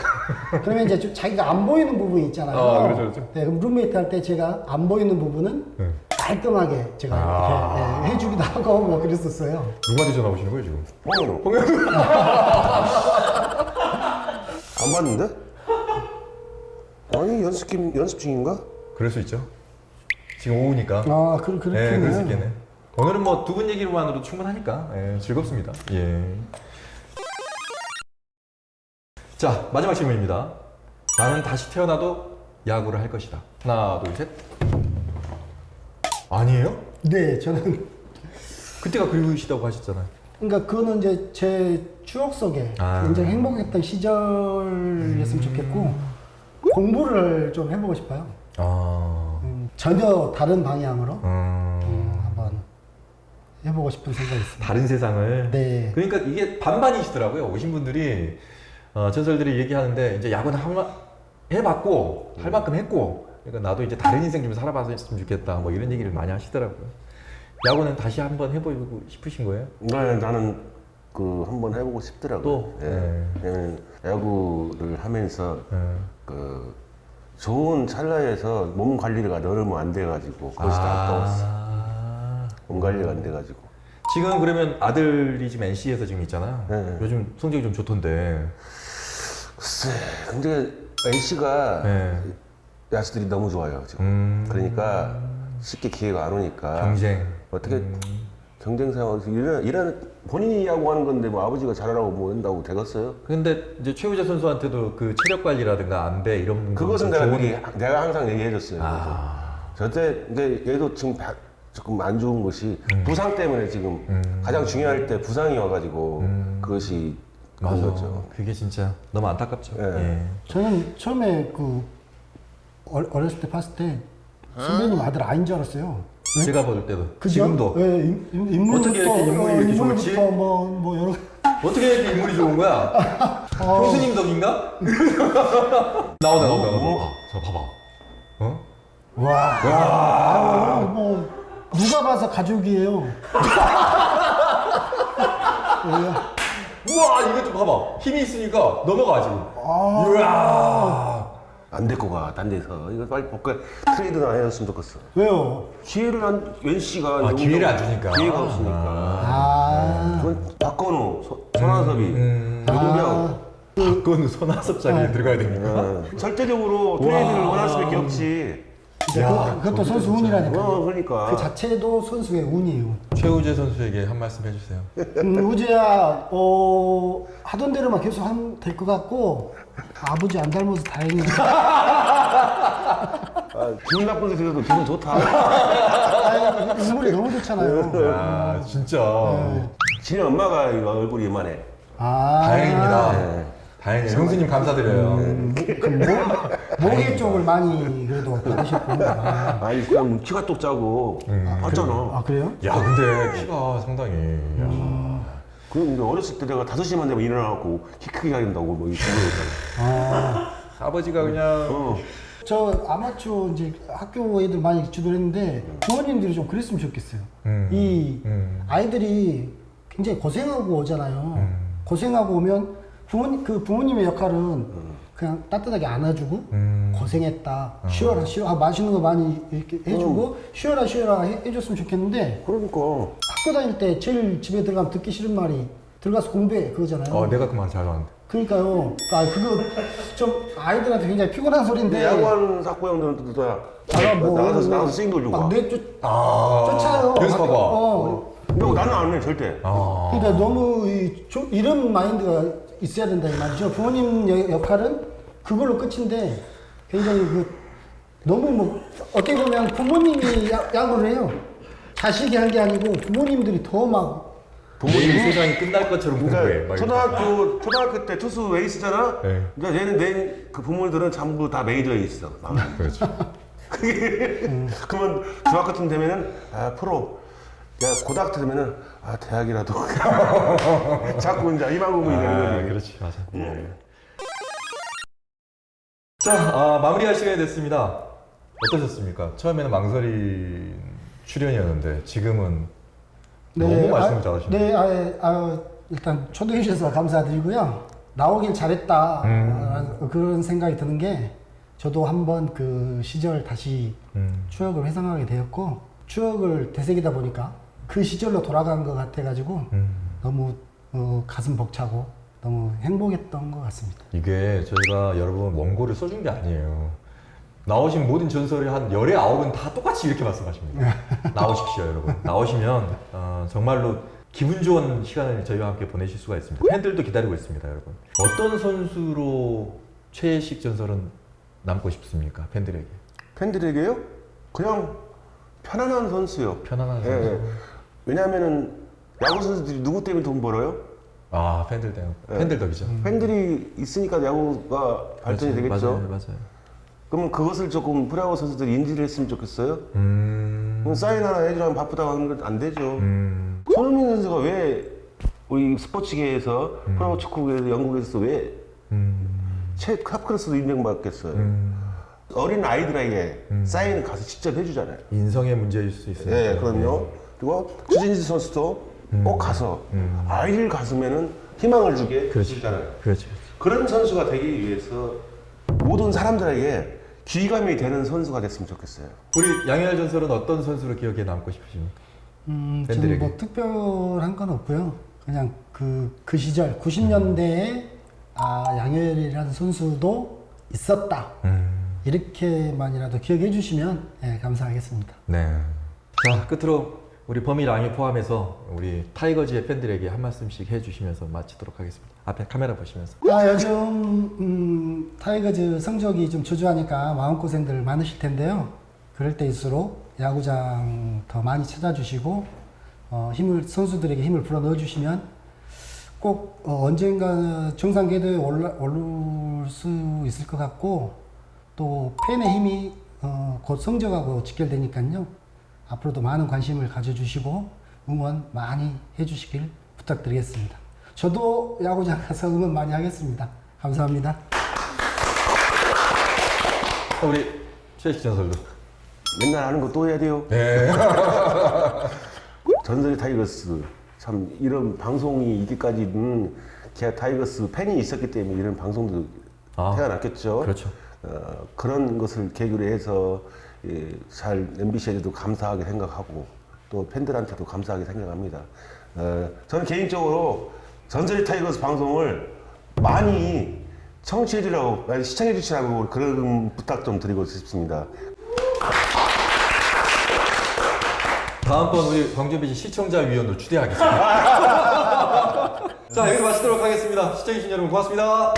그러면 이제 좀 자기가 안 보이는 부분이 있잖아요. 그렇죠. 네, 그럼 룸메이트 할 때 제가 안 보이는 부분은 네. 깔끔하게 제가 이렇게 해주기도 하고 뭐 그랬었어요. 누구한테 전화 오시는 거예요, 지금? 홍현우. 안 봤는데? 아니 연습 중인가? 그럴 수 있죠. 지금 오후니까. 그렇겠네요. 네, 그럴 수 있겠네. 오늘은 뭐 두 분 얘기로만으로 충분하니까 즐겁습니다. 예. 자, 마지막 질문입니다. 나는 다시 태어나도 야구를 할 것이다. 하나, 둘, 셋. 아니에요? 네, 저는 그때가 그리우시다고 하셨잖아요. 그러니까 그거는 이제 제 추억 속에 굉장히 행복했던 시절이었으면 좋겠고 공부를 좀 해보고 싶어요. 전혀 다른 방향으로 한번 해보고 싶은 생각이 있습니다. 다른 세상을. 네. 그러니까 이게 반반이시더라고요. 오신 분들이 전설들이 얘기하는데 이제 야구는 해봤고 할 만큼 했고 그러니까 나도 이제 다른 인생 좀 살아봤으면 좋겠다. 뭐 이런 얘기를 많이 하시더라고요. 야구는 다시 한번 해보고 싶으신 거예요? 네, 나는 그 한번 해보고 싶더라고요. 또? 왜냐면 야구를 하면서 그 좋은 찰나에서 몸 관리가 너무 안 돼가지고 그것이 다 아까웠어. 몸 관리가 안 돼가지고. 지금 그러면 아들이 지금 NC에서 지금 있잖아요. 네. 요즘 성적이 좀 좋던데. 글쎄, 근데 NC가 네. 야수들이 너무 좋아요 지금. 그러니까 쉽게 기회가 안 오니까. 경쟁. 어떻게 경쟁 상황에서 이런 본인이 야구하는 건데 뭐 아버지가 잘하라고 뭐 한다고 되겠어요? 근데 이제 최우재 선수한테도 그 체력 관리라든가 안돼 이런 그것은 내가 항상 얘기해줬어요. 아. 저때 근데 얘도 지금 조금 안 좋은 것이 부상 때문에 지금 가장 중요할 때 부상이 와가지고 그것이 그런 거죠. 그게 진짜 너무 안타깝죠. 예. 예. 저는 처음에 그 어렸을 때 봤을 때 선배님 아들 아닌 줄 알았어요. 네? 제가 볼 때도 그죠? 지금도 네, 인물부터 어떻게 이렇게 인물이 이렇게 좋을지? 뭐 여러 어떻게 이렇게 인물이 좋은 거야? 형수님 덕인가? 나온다. 저 봐봐. 어? 와. 뭐 누가 봐서 가족이에요. 우와 이것도 봐봐. 힘이 있으니까 넘어가 지금. 이야. 안 데리고 가, 딴 데서. 이거 빨리 복귀 트레이드나 해줬으면 좋겠어. 왜요? 기회를 NC가 기회를 안 주니까. 기회가 없으니까. 그건 박건우, 손아섭이, 유동경. 박건우 손아섭 자리에 들어가야 됩니까? 절대적으로 트레이드를 원할 수밖에 없지. 그것도 선수 운이라니까. 그러니까. 그 자체도 선수의 운이에요. 최우재 선수에게 한 말씀 해주세요. 우재야, 하던 대로만 계속 하면 될 것 같고, 아버지 안 닮아서 다행이야. 기분 나쁜 데 들어도 기분 좋다. 인물이 너무 좋잖아요. 야 진짜 진이 엄마가 이거 얼굴이 이만해. 다행입니다. 네. 다행이에요. 형수님 감사드려요. 목의 쪽을 많이 그래도 받으셨구나. 아니 그냥 키가 똑 짜고 봤잖아. 아, 그래요? 야 근데 키가 상당히 야. 근데 어렸을 때 내가 5시만 되면 일어나갖고 키 크게 해야 된다고 뭐 이거 아버지가 그냥 저 아마추어 이제 학교 애들 많이 지도했는데 부모님들이 좀 그랬으면 좋겠어요. 이 아이들이 굉장히 고생하고 오잖아요. 고생하고 오면 부모님의 역할은 그냥 따뜻하게 안아주고 고생했다, 쉬어라, 쉬어, 맛있는 거 많이 이렇게 해주고 쉬어라 해줬으면 좋겠는데 그러니까 학교 다닐 때 제일 집에 들어가면 듣기 싫은 말이 들어가서 공부해 그거잖아요. 내가 그 말 잘 하는데. 그러니까요. 그거 좀 아이들한테 굉장히 피곤한 소리인데. 야구하는 사고 형들은 또 나가서 스윙 돌리고 와. 쫓아요. 연습하고. 근데 나는 안 해 절대. 그러니까 너무 이런 마인드가 있어야 된다 이 말이죠. 부모님 역할은 그걸로 끝인데 굉장히 너무 뭐 어떻게 보면 부모님이 야구를 해요. 자식이 한 게 아니고 부모님들이 더 막 부모님 세상이 끝날 것처럼 공부해. 그러니까 초등학교 때 투수 에이스잖아. 네. 이제 얘는 그 부모들은 전부 다 메이저에 있어. 그렇죠. 그러면 중학교 때 되면은 프로. 야 고등학교 되면은 대학이라도 자꾸 이제 희망고문이 되는 거지. 그렇지 맞아. 자 마무리할 시간이 됐습니다. 어떠셨습니까? 처음에는 망설인 출연이었는데 지금은 너무 말씀을 잘하시네요. 네, 일단 초대해 주셔서 감사드리고요. 나오길 잘했다 그런 생각이 드는 게 저도 한번 그 시절 다시 추억을 회상하게 되었고 추억을 되새기다 보니까 그 시절로 돌아간 것 같아가지고 너무 가슴 벅차고 너무 행복했던 것 같습니다. 이게 저희가 여러분 원고를 써준 게 아니에요. 나오신 모든 전설이 한 열의 9은 다 똑같이 이렇게 말씀하십니다. 나오십시오 여러분. 나오시면 정말로 기분 좋은 시간을 저희와 함께 보내실 수가 있습니다. 팬들도 기다리고 있습니다 여러분. 어떤 선수로 최혜식 전설은 남고 싶습니까? 팬들에게. 팬들에게요? 그냥 편안한 선수요. 편안한 선수. 예. 왜냐하면은 야구 선수들이 누구 때문에 돈 벌어요? 팬들 때문에. 팬들 덕이죠. 팬들이 있으니까 야구가 발전이 되겠죠. 맞아요. 그러면 그것을 조금 프로야구 선수들이 인지를 했으면 좋겠어요. 그럼 사인 하나 해주면 바쁘다고 하는 건 안 되죠. 손흥민 선수가 왜 우리 스포츠계에서 프로야구 축구계에서 영국에서 왜 탑클래스로 인정받겠어요? 어린 아이들에게 사인을 가서 직접 해주잖아요. 인성의 문제일 수 있어요. 네, 그럼요. 그리고 추진수 선수도 꼭 가서 아이를 가슴에는 희망을 주게 해주잖아요. 그렇죠. 그런 선수가 되기 위해서 모든 사람들에게 귀감이 되는 선수가 됐으면 좋겠어요. 우리 양현열 전설은 어떤 선수로 기억에 남고 싶으십니까? 저는 팬들에게. 뭐 특별한 건 없고요. 그냥 그 시절 90년대에 양효열이라는 선수도 있었다. 이렇게만이라도 기억해 주시면 감사하겠습니다. 네. 자 끝으로 우리 범이랑이 포함해서 우리 타이거즈의 팬들에게 한 말씀씩 해주시면서 마치도록 하겠습니다. 앞에 카메라 보시면서. 요즘 타이거즈 성적이 좀 저조하니까 마음고생들 많으실 텐데요. 그럴 때일수록 야구장 더 많이 찾아주시고 선수들에게 힘을 불어 넣어주시면 꼭 언젠가 정상 궤도에 오를 수 있을 것 같고 또 팬의 힘이 곧 성적하고 직결되니까요. 앞으로도 많은 관심을 가져주시고 응원 많이 해주시길 부탁드리겠습니다. 저도 야구장 가서 응원 많이 하겠습니다. 감사합니다. 우리 최혜식 전설도. 맨날 하는 거 또 해야 돼요. 네. 전설의 타이거스 참 이런 방송이 있기까지는 기아 타이거스 팬이 있었기 때문에 이런 방송도 태어났겠죠. 그렇죠. 그런 것을 계기로 해서 잘 MBC에도 감사하게 생각하고 또 팬들한테도 감사하게 생각합니다. 저는 개인적으로 전설의 타이거스 방송을 많이 청취해 주라고, 많이 시청해 주시라고 그런 부탁 좀 드리고 싶습니다. 다음번 우리 광주비지 시청자위원으로 추대하겠습니다. 자, 여기서 마치도록 하겠습니다. 시청해주신 여러분 고맙습니다.